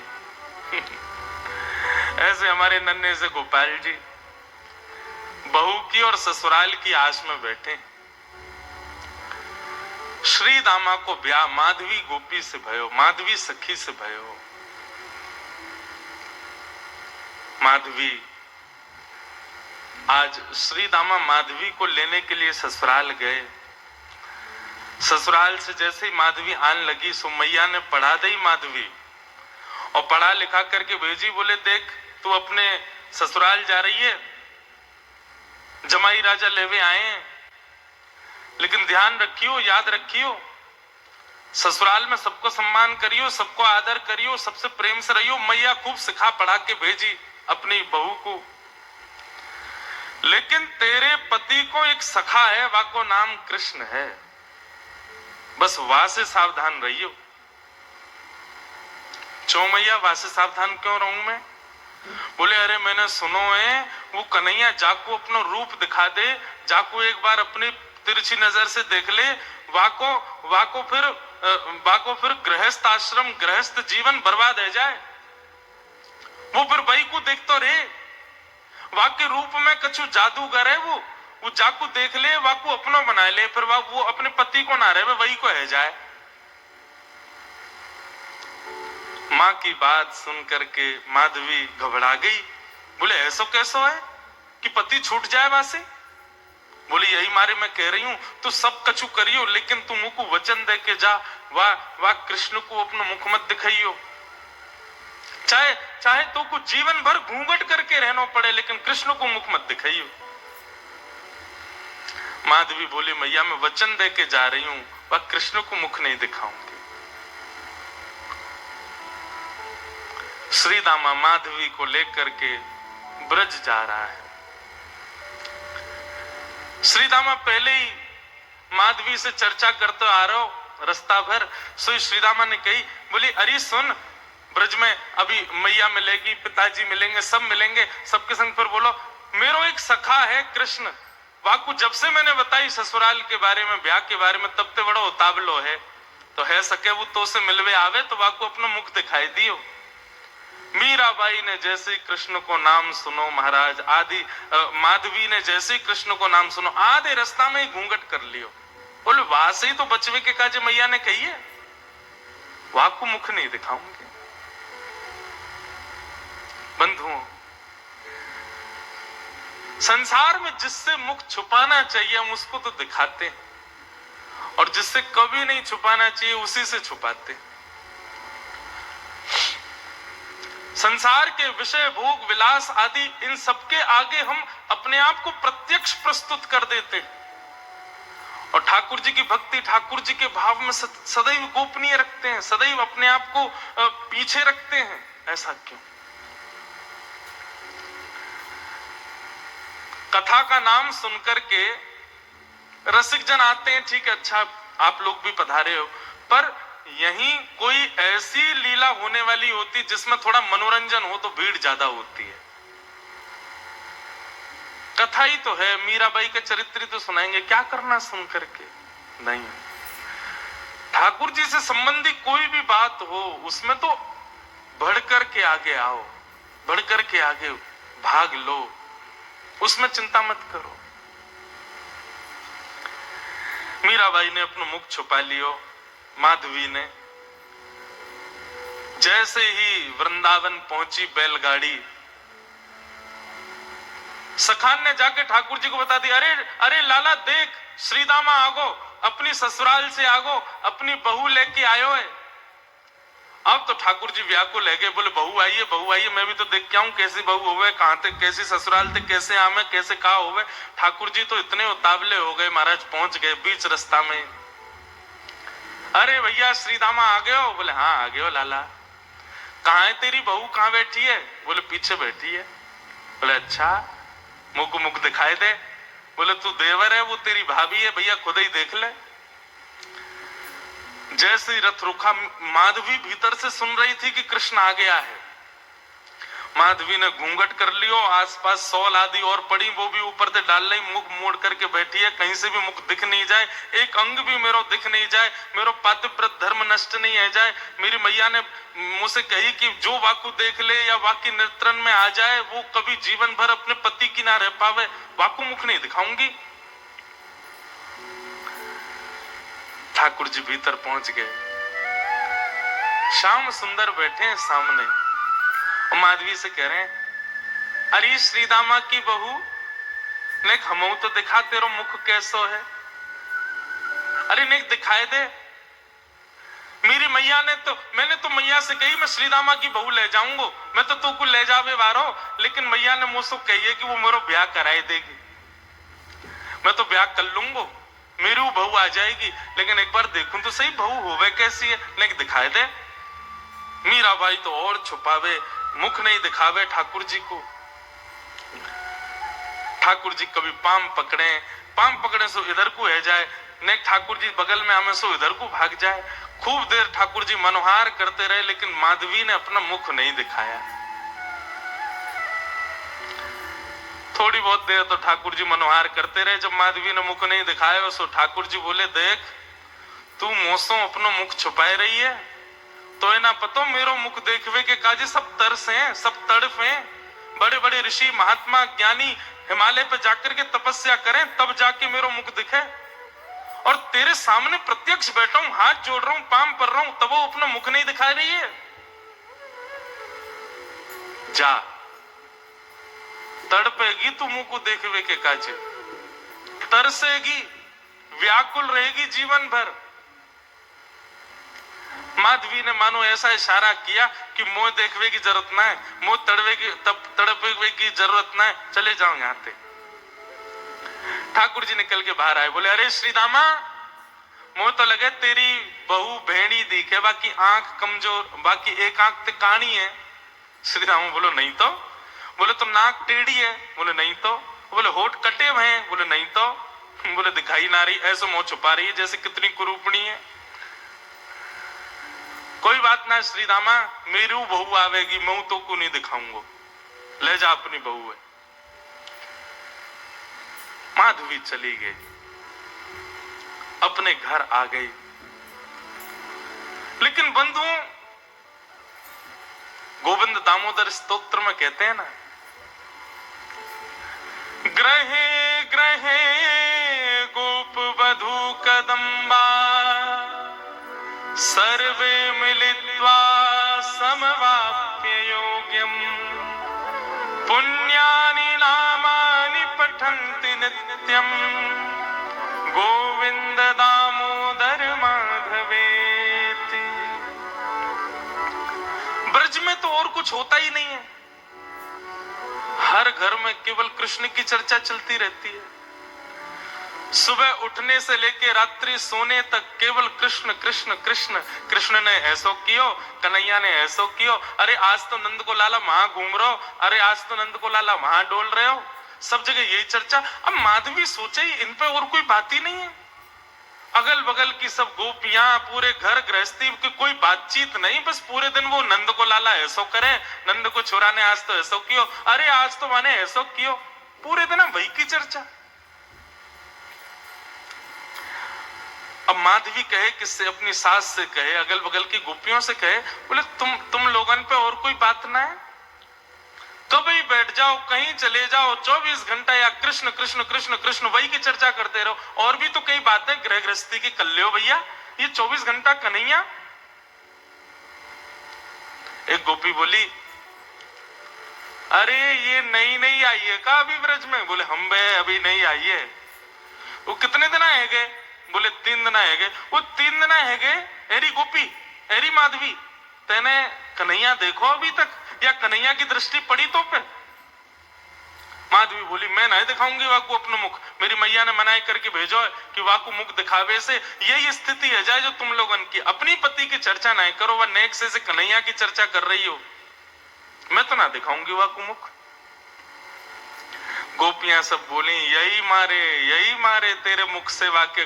ऐसे हमारे नन्हे से गोपाल जी बहू की और ससुराल की आस में बैठे। श्रीदामा को ब्याह माधवी गोपी से भयो, माधवी सखी से भयो। माधवी आज श्रीदामा माधवी को लेने के लिए ससुराल गए। ससुराल से जैसे ही माधवी आने लगी सो मैया ने पढ़ा दी माधवी और पढ़ा लिखा करके भेजी। बोले देख तू अपने ससुराल जा रही है, जमाई राजा लेवे आए, लेकिन ध्यान रखियो, याद रखियो, ससुराल में सबको सम्मान करियो, सबको आदर करियो, सबसे प्रेम से रहियो। मैया खूब सिखा पढ़ा के भेजी अपनी बहू को। लेकिन तेरे पति को एक सखा है, वाको नाम कृष्ण है, बस वहां से सावधान रहियो। क्यों मैया वहां से सावधान क्यों रहूं मैं? बोले अरे मैंने सुनो है वो कन्हैया जाको अपना रूप दिखा दे, जाको एक बार अपनी तिरछी नजर से देख ले, वाको फिर गृहस्थ आश्रम गृहस्थ जीवन बर्बाद है जाए। वो फिर वही को देख तो रे, वाके रूप में कछु जादूगर है वो जाकू देख ले, वाको अपना बना ले, फिर वो अपने पति को ना रहे वही को है जाए। माँ की बात सुन करके माधवी घबरा गई। बोले ऐसा कैसा है कि पति छूट जाए वासे? बोली यही मारे मैं कह रही हूं, तू सब कछु करियो लेकिन तू मुख को वचन दे के जा, वाह कृष्ण को अपना मुख मत दिखाइयो। चाहे चाहे तो कुछ जीवन भर घूंघट करके रहना पड़े लेकिन कृष्ण को मुख मत दिखाइयो। माधवी बोली मैया मैं वचन दे के जा रही हूं, वह कृष्ण को मुख नहीं दिखाऊंगी। श्री दामा माधवी को लेकर के ब्रज जा रहा है। श्री दामा पहले ही माधवी से चर्चा करते आ रहे हो रास्ता भर। सो श्री दामा ने कही, बोली अरे सुन, ब्रज में अभी मैया मिलेगी, पिताजी मिलेंगे, सब मिलेंगे, सबके संग पर बोलो मेरो एक सखा है कृष्ण, वाकू जब से मैंने बताई ससुराल के बारे में, ब्याह के बारे में, तब ते बड़ो उतावलो है, तो है सके वो तो से मिलवे आवे तो वाकू अपना मुख दिखाई दियो। मीराबाई ने जैसे कृष्ण को नाम सुनो महाराज, आदि माधवी ने जैसे कृष्ण को नाम सुनो, आधे रास्ता में ही घूंघट कर लियो। बोले वहां से ही तो बचवे के काजे मैया ने कही है, वाकू मुख नहीं दिखाऊंगे। बंधुओं, संसार में जिससे मुख छुपाना चाहिए हम उसको तो दिखाते हैं, और जिससे कभी नहीं छुपाना चाहिए उसी से छुपाते हैं। संसार के विषय, भोग, विलास आदि इन सबके आगे हम अपने आप को प्रत्यक्ष प्रस्तुत कर देते हैं, और ठाकुर जी की भक्ति, ठाकुर जी के भाव में सदैव गोपनीय रखते हैं, सदैव अपने आप को पीछे रखते हैं। ऐसा क्यों? कथा का नाम सुनकर के रसिक जन आते हैं, ठीक है, अच्छा आप लोग भी पधारे हो, पर यहीं कोई ऐसी लीला होने वाली होती जिसमें थोड़ा मनोरंजन हो तो भीड़ ज्यादा होती है। कथा ही तो है, मीराबाई के चरित्र तो सुनाएंगे, क्या करना सुन करके? नहीं, ठाकुर जी से संबंधी कोई भी बात हो उसमें तो बढ़ करके आगे आओ, बढ़ करके आगे भाग लो, उसमें चिंता मत करो। मीराबाई ने अपना मुख छुपा लियो। माधवी ने जैसे ही वृंदावन पहुंची बैलगाड़ी, सखान ने जाके ठाकुर जी को बता दिया, अरे अरे लाला देख, श्रीदामा आगो, अपनी ससुराल से आगो, अपनी बहू लेके आयो है। अब तो ठाकुर जी व्याकुल है गए, बोले बहू आई है, बहू आई है, मैं भी तो देख के आऊं कैसी बहू होवे, कहां तक, कैसी ससुराल थे, कैसे आमे, कैसे कहा होवे। ठाकुर जी तो इतने उतावले हो गए महाराज, पहुंच गए बीच रास्ता में। अरे भैया श्रीदामा आ गए हो? बोले हाँ आ गए हो लाला। कहाँ है तेरी बहू, कहाँ बैठी है? बोले पीछे बैठी है। बोले अच्छा, मुख को मुख दिखाई दे। बोले तू देवर है, वो तेरी भाभी है, भैया खुद ही देख ले। जैसे ही रथ रुका, माधवी भीतर से सुन रही थी कि कृष्ण आ गया है। माधवी ने घूंघट कर लियो, आसपास सौल आदि और पड़ी, वो भी ऊपर से डाल ली, मुख मोड़ करके बैठी है, कहीं से भी मुख दिख नहीं जाए, एक अंग भी मेरो दिख नहीं जाए, मेरो पातिव्रत धर्म नष्ट नहीं है जाए। मेरी मैया ने मुझसे कही कि जो वाकु देख ले या वाक्य नियंत्रण में आ जाए वो कभी जीवन भर अपने पति की ना रह पावे, वाकु मुख नहीं दिखाऊंगी। ठाकुर जी भीतर पहुंच गए, श्याम सुंदर बैठे हैं सामने, माधवी से कह रहे हैं, अरे श्रीदामा की बहू ने हमऊ तो दिखा, तेरा मुख कैसो है? अरे नेक दिखाए दे। मेरी मैया ने तो, मैंने तो मैया से कही मैं श्रीदामा की बहू ले जाऊंगा, मैं तो तू को ले जावे वारो, लेकिन मैया ने मुझसे कही है कि वो मेरा ब्याह कराए देगी, मैं तो ब्याह कर लूंगा, मेरी वो बहू आ जाएगी, लेकिन एक बार देखूं तो सही बहू होवे कैसी है, नेक दिखाए दे। मीराबाई तो और छुपावे, मुख नहीं दिखावे ठाकुर जी को। ठाकुर जी कभी पाम पकड़े सो इधर को है जाए, ने ठाकुर जी बगल में हमें सो इधर को भाग जाए। खूब देर ठाकुर जी मनोहार करते रहे, लेकिन माधवी ने अपना मुख नहीं दिखाया। थोड़ी बहुत देर तो ठाकुर जी मनोहार करते रहे, जब माधवी ने मुख नहीं दिखाया सो ठाकुर जी बोले, देख तू मोसों अपना मुख छुपाए रही है, तो है ना पतो मेरो मुख देखवे के काजे सब तरस हैं, सब तड़फ हैं। बड़े बड़े ऋषि महात्मा ज्ञानी हिमालय पे जाकर के तपस्या करें तब जाके मेरो मुख दिखे, और तेरे सामने प्रत्यक्ष बैठा हूं, हाथ जोड़ रहा हूं, पाम पर रहा हूं, तब वो अपना मुख नहीं दिखा रही है। जा, तड़पेगी तू मुंह को देखवे के काजे, तरसेगी, व्याकुल रहेगी जीवन भर। माधवी ने मानो ऐसा इशारा किया कि मोह देखवे की जरूरत ना है, मोह तड़पवे की जरूरत ना है, चले जाओ यहां से। ठाकुर जी निकल के बाहर आए, बोले अरे श्री दामा, मोह तो लगे तेरी बहू भेड़ी दिखे, बाकी आंख कमजोर, बाकी एक आंख ते कानी है। श्री दामा बोलो नहीं तो। बोले तो नाक टेढ़ी है, बोले नहीं तो। बोले होठ कटे हुए हैं, बोले नहीं तो। बोले दिखाई ना रही, ऐसे मुंह छुपा रही है जैसे कितनी कुरूपणी है। कोई बात ना श्री दामा, मेरी बहू आवेगी, मैं तो को नहीं दिखाऊंगा, ले जा अपनी बहू है। माधवी चली गई, अपने घर आ गई। लेकिन बंधुओं, गोविंद दामोदर स्तोत्र में कहते हैं ना, ग्रहे ग्रहे गोप वधू कदम्बा, सर्वे मिलित्वा समवाप्य योग्यम, पुण्यानि नामानि पठन्ति नित्यम, गोविंद दामोदर माधवेति। ब्रज में तो और कुछ होता ही नहीं है, हर घर में केवल कृष्ण की चर्चा चलती रहती है। सुबह उठने से लेकर रात्रि सोने तक केवल कृष्ण कृष्ण कृष्ण। कृष्ण ने ऐसो कियो, कन्हैया ने ऐसो कियो, अरे आज तो नंद को लाला वहां घूम रहे हो, अरे आज तो नंद को लाला वहां डोल रहे हो, सब जगह यही चर्चा। अब माधवी सोचे इन पे और कोई बात ही नहीं है, अगल बगल की सब गोपियां, पूरे घर गृहस्थी की कोई बातचीत नहीं, बस पूरे दिन वो नंद को लाला ऐसो करे, नंद को छोरा ने आज तो ऐसो कियो, अरे आज तो माने ऐसो कियो, पूरे दिन वही की चर्चा। अब माधवी कहे किससे, अपनी सास से कहे, अगल बगल की गोपियों से कहे, बोले तुम लोगन पे और कोई बात ना है, कभी बैठ जाओ, कहीं चले जाओ, 24 घंटा या कृष्ण कृष्ण कृष्ण कृष्ण वही की चर्चा करते रहो, और भी तो कई बातें गृह गृहस्थी की कर लो भैया, ये 24 घंटा कन्हैया। एक गोपी बोली, अरे ये नई नई आई है का अभी ब्रज में? बोले हम बे अभी नहीं आई है। वो कितने दिन आए गए? बोले 3 दिन आए गए। वो 3 दिन आए गए, एरी गोपी, एरी माधवी, तेने कन्हैया देखो अभी तक, या कन्हैया की दृष्टि पड़ी तो पे? माधवी बोली, मैं नहीं दिखाऊंगी वाकू अपना मुख, मेरी मैया ने मनाई करके भेजो है कि वाकू मुख दिखावे से यही स्थिति है जाए जो तुम लोगन की, अपनी पति की चर्चा नहीं करो, वह नेक से कन्हैया की चर्चा कर रही हो, मैं तो ना दिखाऊंगी वाकू मुख। गोपियां सब बोली, यही मारे तेरे मुख से वाक्य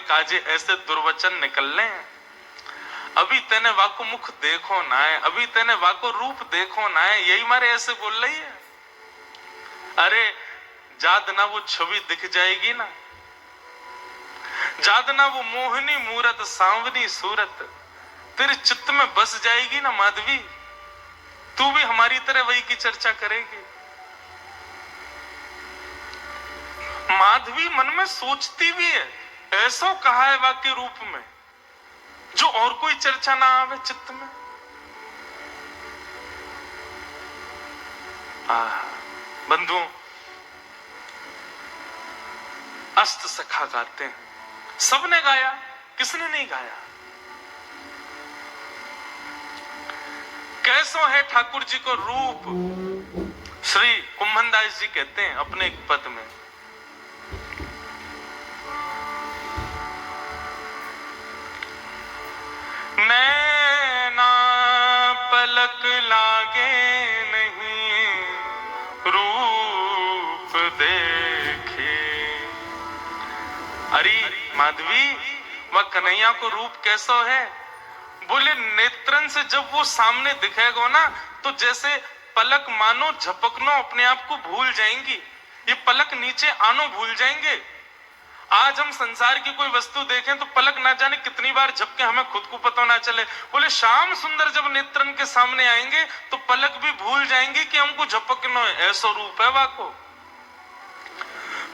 काजे ऐसे दुर्वचन निकलने हैं। अभी तेने वाको मुख देखो ना है, अभी तेने वाको रूप देखो ना है, यही मारे ऐसे बोल रही है। अरे जाद ना वो छवि दिख जाएगी ना, जाद ना वो मोहनी मूरत सांवनी सूरत तेरे चित्त में बस जाएगी ना माधवी, तू भी हमारी तरह वही की चर्चा करेगी। माधवी मन में सोचती भी है, ऐसा कहा है वाक्य रूप में जो और कोई चर्चा ना आवे चित्त में। बंधुओं, अष्ट सखा गाते हैं, सबने गाया, किसने नहीं गाया? कैसो है ठाकुर जी को रूप? श्री कुंभनदास जी कहते हैं अपने एक पद में, नैना पलक लागे नहीं रूप देखे। अरे माधवी, वह कन्हैया को रूप कैसो है? बोले नेत्रन से जब वो सामने दिखेगा ना, तो जैसे पलक मानो झपकनो अपने आप को भूल जाएंगी, ये पलक नीचे आनो भूल जाएंगे। आज हम संसार की कोई वस्तु देखें तो पलक ना जाने कितनी बार झपके, हमें खुद को पता ना चले। बोले श्याम सुंदर जब नेत्रन के सामने आएंगे तो पलक भी भूल जाएंगे कि हमको झपकना है, ऐसा रूप है वाको।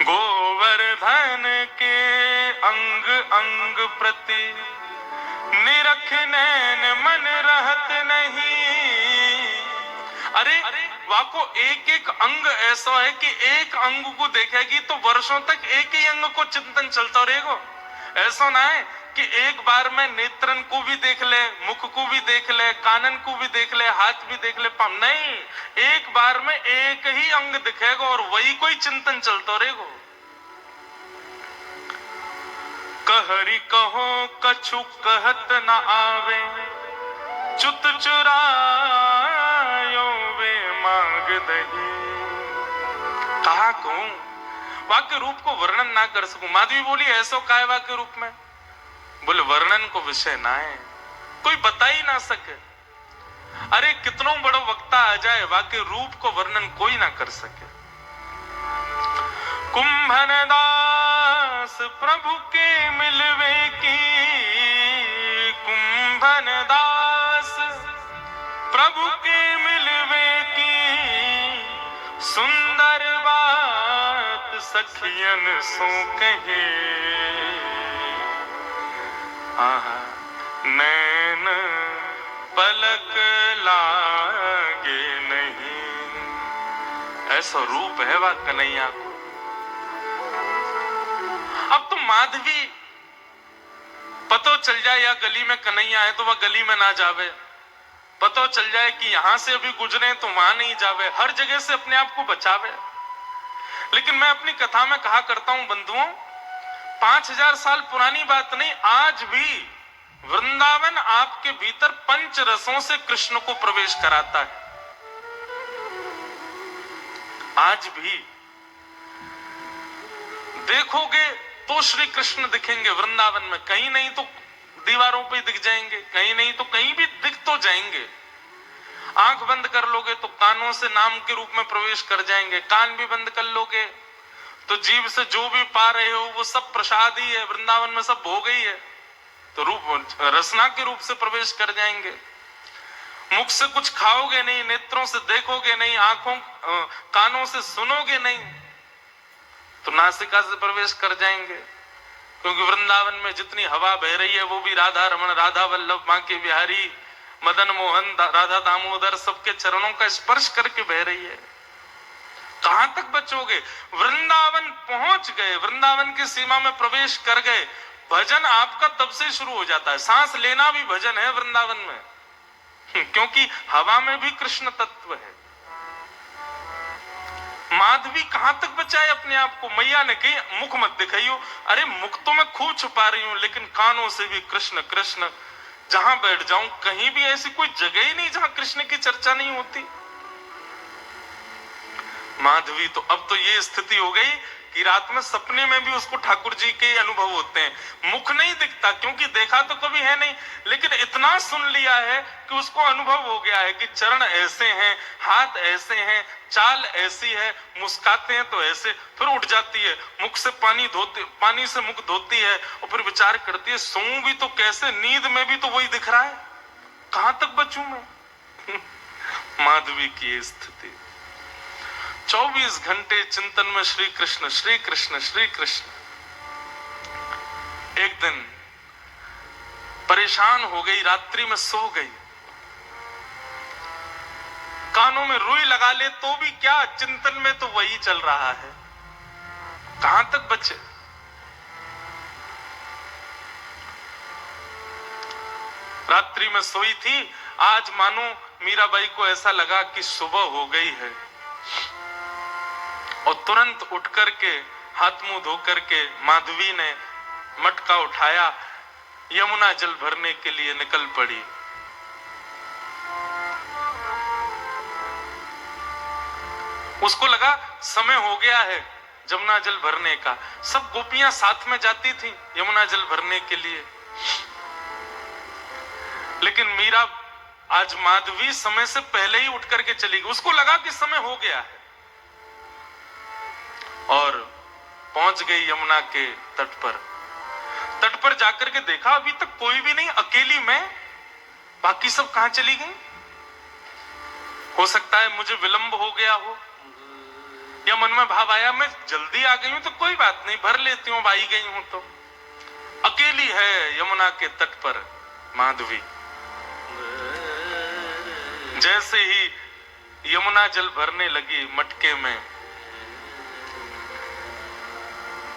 गोवर्धन के अंग अंग प्रति निरख नैन मन रहत नहीं, अरे वाको एक एक अंग ऐसा है कि एक अंग को देखेगी तो वर्षों तक एक ही अंग को चिंतन चलता रहेगा। ऐसा ना है कि एक बार में नेत्रन को भी देख ले, मुख को भी देख ले, कानन को भी देख ले, हाथ भी देख ले, पाँव नहीं, एक बार में एक ही अंग दिखेगा और वही कोई चिंतन चलता रहेगा। कहरी कहो कछु कहत न आवे, चुत चुरायो वे मांग दही। कहा कहूं, वाक्य रूप को वर्णन ना कर सकूं। माधवी बोली ऐसा काय वाक्य रूप में? बोले वर्णन को विषय ना है, कोई बता ही ना सके। अरे कितनों बड़ा वक्ता आ जाए, वाक्य रूप को वर्णन कोई ना कर सके। कुंभन दास प्रभु के मिलवे की, कुंभन दास प्रभु के मिलवे की, सुंदर बात सखियन सो कहे। नैन पलक लागे नहीं, ऐसा रूप है वह कन्हैया को। अब तो माधवी पतो चल जाए या गली में कन्हैया है तो वह गली में ना जावे, पतो चल जाए कि यहां से अभी गुजरे तो वहां नहीं जावे, हर जगह से अपने आप को बचावे। लेकिन मैं अपनी कथा में कहा करता हूं बंधुओं, 5000 साल पुरानी बात नहीं, आज भी वृंदावन आपके भीतर पंच रसों से कृष्ण को प्रवेश कराता है। आज भी देखोगे तो श्री कृष्ण दिखेंगे वृंदावन में, कहीं नहीं तो दीवारों पे दिख जाएंगे, कहीं नहीं तो कहीं भी दिख तो जाएंगे। आंख बंद कर लोगे तो कानों से नाम के रूप में प्रवेश कर जाएंगे, कान भी बंद कर लोगे तो जीभ से जो भी पा रहे हो वो सब प्रसाद ही है, वृंदावन में सब भोग ही है, तो रूप रसना के रूप से प्रवेश कर जाएंगे। मुख से कुछ खाओगे नहीं, नेत्रों से देखोगे नहीं, आंखों कानों से सुनोगे नहीं, तो नासिका से प्रवेश कर जाएंगे। क्योंकि वृंदावन में जितनी हवा बह रही है वो भी राधा रमण, राधा वल्लभ, बांके बिहारी, मदन मोहन, राधा दामोदर सबके चरणों का स्पर्श करके बह रही है। कहां तक बचोगे? वृंदावन पहुंच गए, वृंदावन की सीमा में प्रवेश कर गए, भजन आपका तब से शुरू हो जाता है। सांस लेना भी भजन है वृंदावन में, क्योंकि हवा में भी कृष्ण तत्व है। माधवी कहां तक बचाए अपने आप को? मैया ने कही मुख मत दिखाइयो। अरे मुख तो मैं खूब छुपा रही हूं, लेकिन कानों से भी कृष्ण कृष्ण। जहां बैठ जाऊं कहीं भी ऐसी कोई जगह ही नहीं जहां कृष्ण की चर्चा नहीं होती। माधवी तो अब तो ये स्थिति हो गई कि रात में सपने में भी उसको ठाकुर जी के अनुभव होते हैं। मुख नहीं दिखता क्योंकि देखा तो कभी है नहीं, लेकिन इतना सुन लिया है कि उसको अनुभव हो गया है कि चरण ऐसे हैं, हाथ ऐसे हैं, चाल ऐसी है, मुस्काते हैं तो ऐसे। फिर उठ जाती है, मुख से पानी से मुख धोती है और फिर विचार करती है सोऊं भी तो कैसे, नींद में भी तो वही दिख रहा है, कहां तक बचूं मैं। माधवी की स्थिति 24 घंटे चिंतन में श्री कृष्ण श्री कृष्ण श्री कृष्ण। एक दिन परेशान हो गई, रात्रि में सो गई, कानों में रुई लगा ले तो भी क्या, चिंतन में तो वही चल रहा है, कहां तक बचे। रात्रि में सोई थी, आज मानो मीराबाई को ऐसा लगा कि सुबह हो गई है, और तुरंत उठ करके हाथ मुंह धो करके माधवी ने मटका उठाया, यमुना जल भरने के लिए निकल पड़ी। उसको लगा समय हो गया है यमुना जल भरने का। सब गोपियां साथ में जाती थी यमुना जल भरने के लिए, लेकिन मीरा आज माधवी समय से पहले ही उठ करके चली गई। उसको लगा कि समय हो गया है और पहुंच गई यमुना के तट पर। तट पर जाकर के देखा अभी तक कोई भी नहीं, अकेली मैं, बाकी सब कहां चली गई। हो सकता है मुझे विलंब हो गया हो, या मन में भाव आया मैं जल्दी आ गई हूं तो कोई बात नहीं, भर लेती हूं, आई गई हूं तो। अकेली है यमुना के तट पर माधवी। जैसे ही यमुना जल भरने लगी मटके में।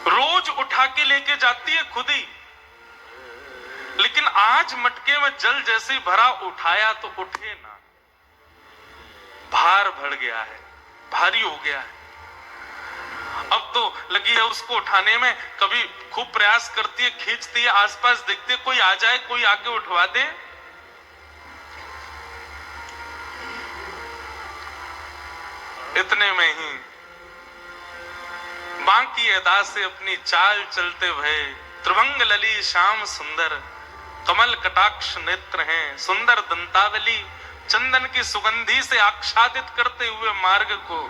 रोज उठा के लेके जाती है खुद ही, लेकिन आज मटके में जल जैसे ही भरा, उठाया तो उठे ना, भार बढ़ गया है, भारी हो गया है। अब तो लगी है उसको उठाने में, कभी खूब प्रयास करती है, खींचती है, आसपास देखते कोई आ जाए, कोई आके उठवा दे। इतने में ही बांकी अदा से अपनी चाल चलते भये, त्रिभंग लली श्याम सुंदर, कमल कटाक्ष नेत्र हैं, सुंदर दंतावली चंदन की सुगंधी से आच्छादित करते हुए मार्ग को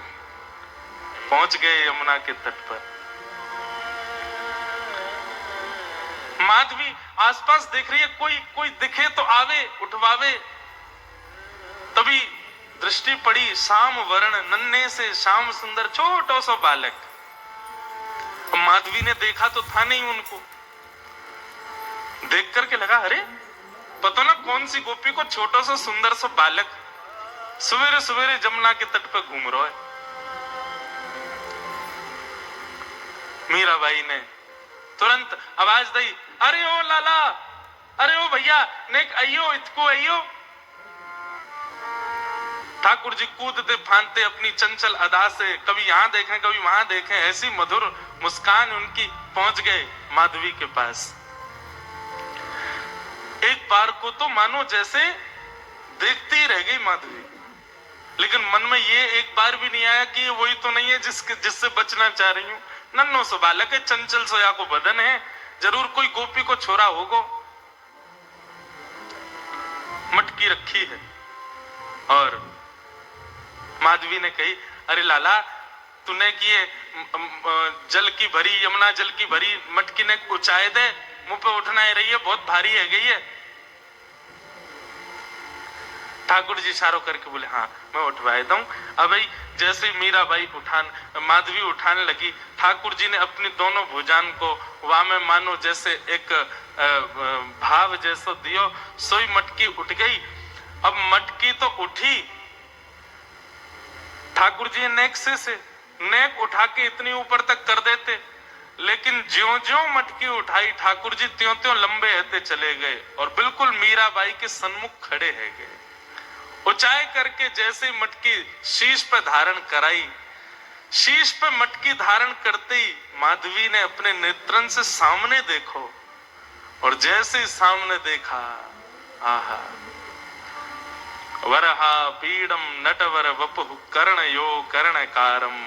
पहुंच गए यमुना के तट पर। माधवी आसपास देख रही है, कोई दिखे तो आवे, उठवावे। तभी दृष्टि पड़ी श्याम वर्ण, नन्हे से श्याम सुंदर छोटा सा बालक। माधवी ने देखा तो था नहीं उनको, देख करके लगा अरे पता ना कौन सी गोपी को छोटा सा सुंदर सा बालक सवेरे सवेरे जमुना के तट पर घूम रहा है। मीराबाई ने तुरंत आवाज दी, अरे ओ लाला, अरे ओ भैया, नेक आइयो, इतको आइयो। ठाकुर जी कूदते फांदते अपनी चंचल अदा से, कभी यहां देखें कभी वहां देखें, ऐसी मधुर मुस्कान उनकी, पहुंच गए माधवी के पास। एक बार को तो मानो जैसे देखती रह गई माधवी, लेकिन मन में ये एक बार भी नहीं आया कि ये वही तो नहीं है जिससे बचना चाह रही हूं। नन्नो सो बालक है, चंचल सोया को बदन है, जरूर कोई गोपी को छोरा होगो। मटकी रखी है और माधवी ने कही, अरे लाला, तूने किए जल की भरी, यमुना जल की भरी मटकी ने ऊंचाए दे, मुंह पे उठना ही रही है, बहुत भारी है गई है। ठाकुर जी इशारों करके बोले, हाँ मैं उठवा देता हूं। अब भाई जैसे मीराबाई माधवी उठाने लगी, ठाकुर जी ने अपनी दोनों भुजान को वहां में मानो जैसे एक भाव जैसा दियो, सोई मटकी उठ गई। अब मटकी तो उठी, ठाकुर जी नेक से नेक उठा के इतनी ऊपर तक कर देते, लेकिन ज्यों ज्यों मटकी उठाई ठाकुर जी त्यों त्यों लंबे रहते चले गए और बिल्कुल मीराबाई के सन्मुख खड़े है गए। ऊंचाई करके जैसे मटकी शीश पे धारण कराई, शीश पे मटकी धारण करते ही माधवी ने अपने नेत्रन से सामने देखो, और जैसे ही सामने देखा, आहा, वरहा पीडम नटवर वपुः कर्णयो कर्णकारम,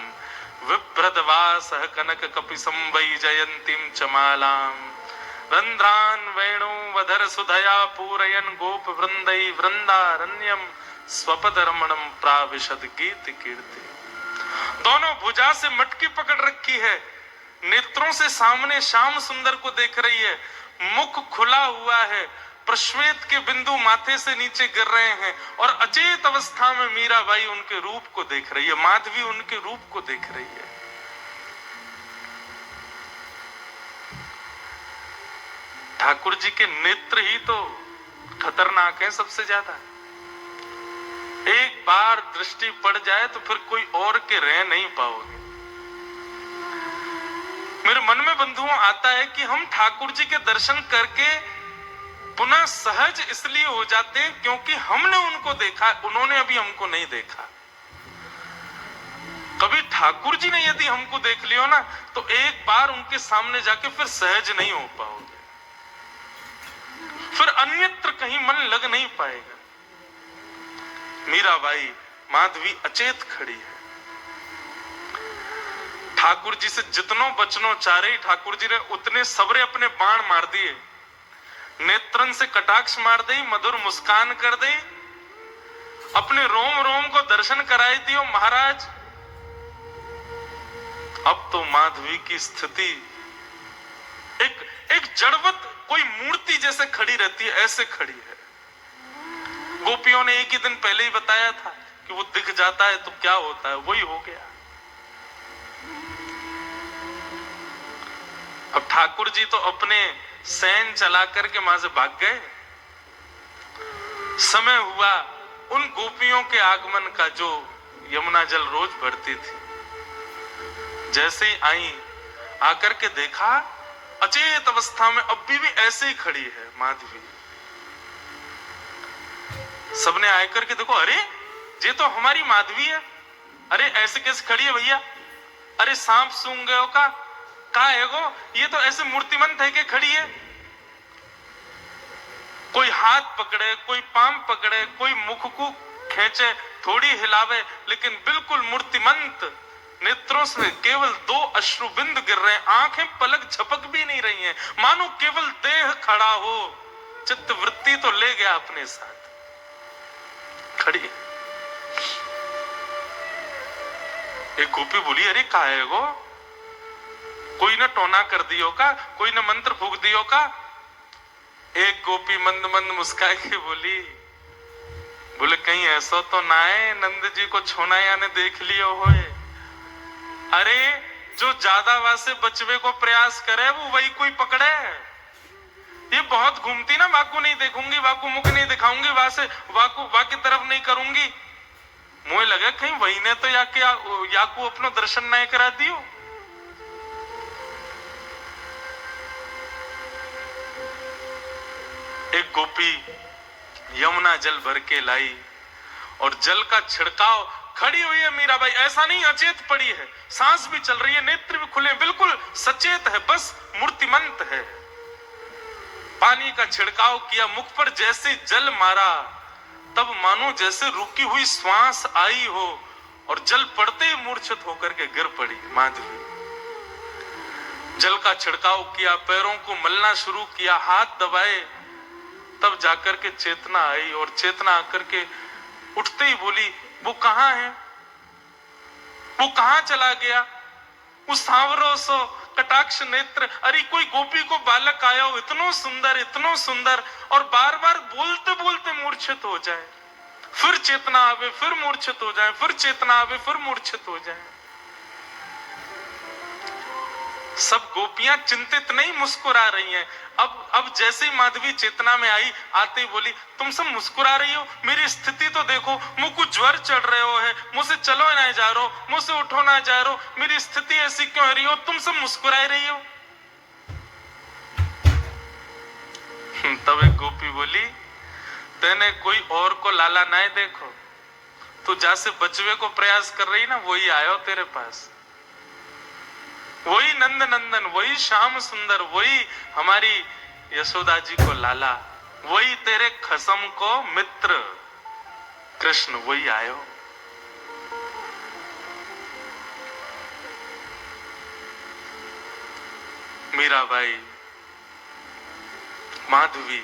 विभ्रदवास कनक कपि संवै जयंतीम चमालाम, रंध्रान वेणु वधर सुधया पूरयन गोप वृंदै वृंदारण्यम, स्वपद रमणम प्राविशद गीत कीर्ति। दोनों भुजा से मटकी पकड़ रखी है, नेत्रों से सामने श्याम सुंदर को देख रही है, मुख खुला हुआ है, प्रश्वेत के बिंदु माथे से नीचे गिर रहे हैं, और अचेत अवस्था में मीराबाई उनके रूप को देख रही है, माधवी उनके रूप को देख रही है। ठाकुर जी के नेत्र ही तो खतरनाक है सबसे ज्यादा। एक बार दृष्टि पड़ जाए तो फिर कोई और के रह नहीं पाओगे। मेरे मन में बंधुओं आता है कि हम ठाकुर जी के दर्शन करके पुनः सहज इसलिए हो जाते हैं क्योंकि हमने उनको देखा, उन्होंने अभी हमको नहीं देखा। कभी ठाकुर जी ने यदि हमको देख लियो ना, तो एक बार उनके सामने जाके फिर सहज नहीं हो पाओगे, फिर अन्यत्र कहीं मन लग नहीं पाएगा। मीराबाई माधवी अचेत खड़ी है, ठाकुर जी से जितनों बचनों चारे ठाकुर जी ने उतने सबरे अपने बाण मार दिए, नेत्रन से कटाक्ष मार दी, मधुर मुस्कान कर दी, अपने रोम रोम को दर्शन कराई दियो महाराज। अब तो माधवी की स्थिति एक जड़वत कोई मूर्ति जैसे खड़ी रहती है, ऐसे खड़ी है। गोपियों ने एक ही दिन पहले ही बताया था कि वो दिख जाता है तो क्या होता है, वही हो गया। अब ठाकुर जी तो अपने सैन चला करके वहां से भाग गए। समय हुआ उन गोपियों के आगमन का जो यमुना जल रोज भरती थी। जैसे ही आई, आकर के देखा अचेत अवस्था में अब भी ऐसे ही खड़ी है माधवी। सबने आकर के देखो, अरे ये तो हमारी माधवी है, अरे ऐसे कैसे खड़ी है भैया, अरे सांप सूंघ गए हो का है गो, ये तो ऐसे मूर्तिमंत है कि खड़ी है। कोई हाथ पकड़े, कोई पांव पकड़े, कोई मुख को खींचे, थोड़ी हिलावे, लेकिन बिल्कुल मूर्तिमंत। नेत्रों से केवल 2 अश्रु बिंद गिर रहे हैं, आंखें पलक झपक भी नहीं रही हैं, मानो केवल देह खड़ा हो, चित्त वृत्ति तो ले गया अपने साथ, खड़ी। एक गोपी बोली, अरे का है गो, कोई न टोना कर दियो का, कोई न मंत्र फूक दियो का। एक गोपी मंद मंद मुस्काई के बोली, बोले कहीं ऐसा तो ना है नंद जी को छोनाया ने देख लियो होए। अरे जो ज्यादा वासे बचवे को प्रयास करे वो वही कोई पकड़े। ये बहुत घूमती ना, वाकू नहीं देखूंगी, वाकू मुख नहीं दिखाऊंगी, वासे वाकू की तरफ नहीं करूंगी। मुझे लगा कहीं वही ने तो याकू अपनो दर्शन नहीं करा दियो। एक गोपी यमुना जल भर के लाई और जल का छिड़काव, खड़ी हुई है मीराबाई, ऐसा नहीं अचेत पड़ी है, सांस भी चल रही है, नेत्र भी खुले, बिल्कुल सचेत है, बस मूर्तिमंत है। पानी का छिड़काव किया, मुख पर जैसे जल मारा, तब मानो जैसे रुकी हुई श्वास आई हो और जल पड़ते ही मूर्छित होकर के गिर पड़ी माधवी। जल का छिड़काव किया, पैरों को मलना शुरू किया, हाथ दबाए, तब जाकर के चेतना आई और चेतना आकर के उठते ही बोली, वो कहां है, वो कहां चला गया, उस सांवरो सो कटाक्ष नेत्र। अरे कोई गोपी को बालक आया हो, इतनो सुंदर और बार बार बोलते बोलते मूर्छित हो जाए, फिर चेतना आवे, फिर मूर्छित हो जाए, फिर चेतना आवे, फिर मूर्छित हो जाए। सब गोपियां चिंतित नहीं मुस्कुरा रही हैं। अब जैसे ही माधवी चेतना में आई, आते ही बोली, तुम सब मुस्कुरा रही हो, मेरी स्थिति तो देखो, मुझ को ज्वर चढ़ रहे हो है, मुझसे चलो ना जा रहे हो, मुझसे उठो ना जा रहे हो, मेरी स्थिति ऐसी क्यों हो रही हो, तुम सब मुस्कुरा रही हो। तब एक गोपी बोली, तेने कोई और को लाला ना देखो, तू जैसे बचवे को प्रयास कर रही ना, वही आयो तेरे पास, वही नंद नंदन, वही श्याम सुंदर, वही हमारी यशोदा जी को लाला, वही तेरे खसम को मित्र कृष्ण, वही आयो। मीराबाई, माधवी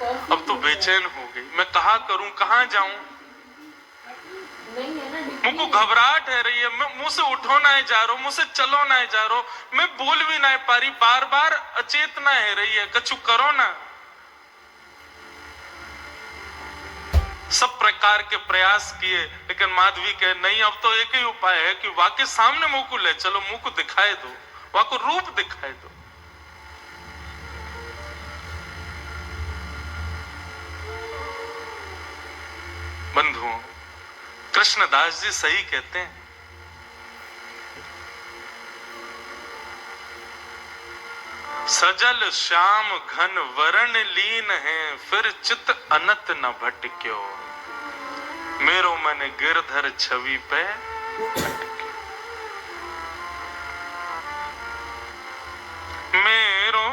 अब तो बेचैन हो गई, मैं कहा करूं, कहां जाऊं, मुझको घबराहट है रही है, मैं मुंह से उठो ना जा रहा, मुझसे चलो ना जा रहा, मैं बोल भी ना पा रही, बार बार अचेतना है रही है, कछु करो ना। सब प्रकार के प्रयास किए, लेकिन माधवी कहे नहीं, अब तो एक ही उपाय है कि वाके सामने मुंह को ले चलो, मुंह को दिखाए दो, वाको रूप दिखाए दो। बंधुओं, कृष्णदास जी सही कहते हैं, सजल श्याम घन वरण लीन है, फिर चित अनत न भटक्यो, मेरो मन गिरधर छवि पे अटक्यो। मेरो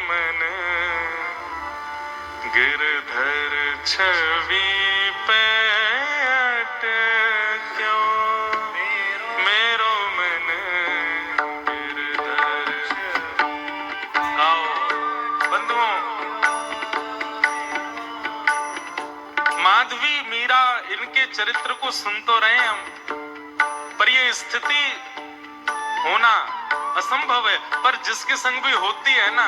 मन गिरधर छवि पे अटक्यो, मेरो मन गिरधर छवि। आओ बंधुओं, माधवी मीरा इनके चरित्र को सुन तो रहे हम, पर ये स्थिति होना असंभव है, पर जिसके संग भी होती है ना,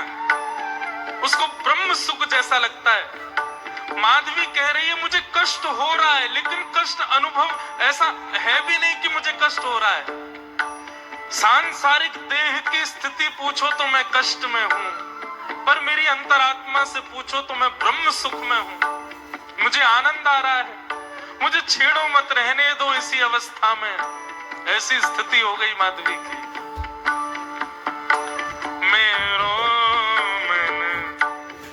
उसको ब्रह्म सुख जैसा लगता है। माधवी कह रही है मुझे कष्ट हो रहा है, लेकिन कष्ट अनुभव ऐसा है भी नहीं कि मुझे कष्ट हो रहा है। सांसारिक देह की स्थिति पूछो तो मैं कष्ट में हूं, पर मेरी अंतरात्मा से पूछो तो मैं ब्रह्म सुख में हूं, मुझे आनंद आ रहा है। मुझे छेड़ो मत, रहने दो इसी अवस्था में। ऐसी स्थिति हो गई माधवी की। मेरो मन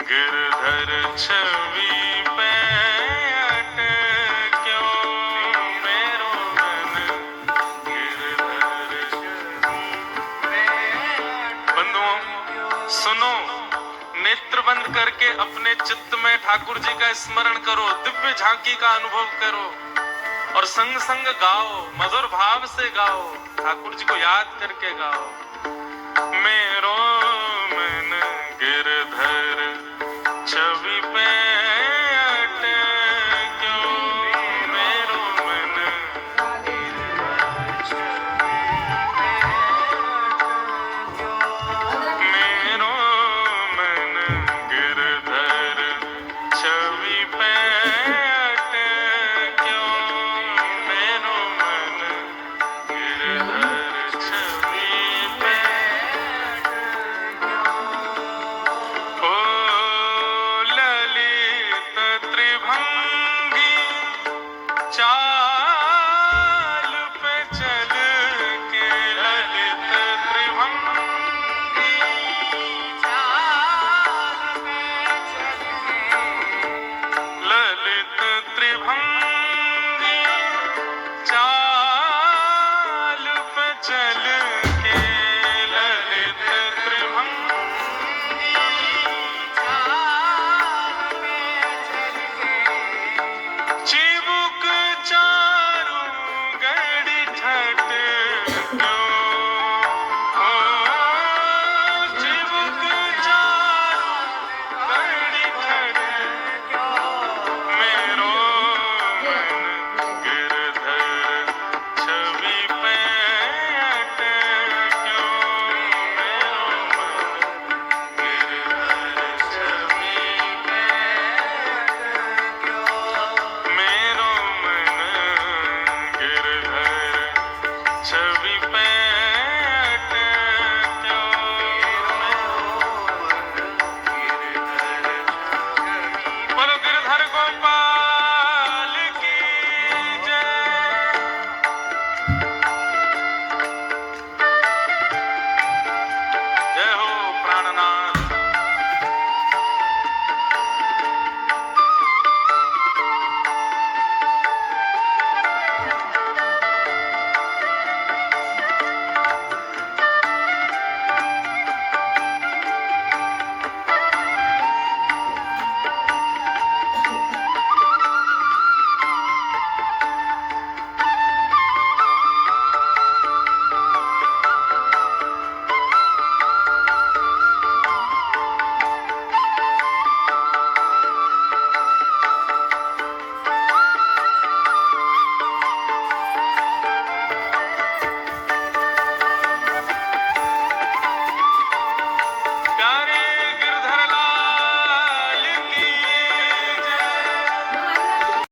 गिरधर छवि पे अटक्यो, मेरो मन गिरधर छवि पे। बंधुओं सुनो, नेत्र बंद करके अपने चित्त में ठाकुर जी का स्मरण करो, दिव्य झांकी का अनुभव करो और संग संग गाओ, मधुर भाव से गाओ, ठाकुर जी को याद करके गाओ। मेरो मन गिरधर छवि पे अटक्यो, मेरो मन गिरधर छवि पे अटक्यो, मेरो मन गिरधर छवि पे अटक्यो, मेरो मन गिरधर छवि पे अटक्यो। ओ ललित त्रिभंगी चाल पे चल के, ललित त्रिभंगी चाल पे चल के, ललित त्रिभंगी चाल पे चल के, ललित त्रिभंगी चाल पे चल के, चिबुक चारू गड़ी ठटक्यो, ओ चिबुक चारू गड़ी ठटक्यो, मेरो मन गिरधर छवि पे अटक्यो, मेरो मन गिरधर छवि पे अटक्यो, मेरो मन गिरधर छवि पे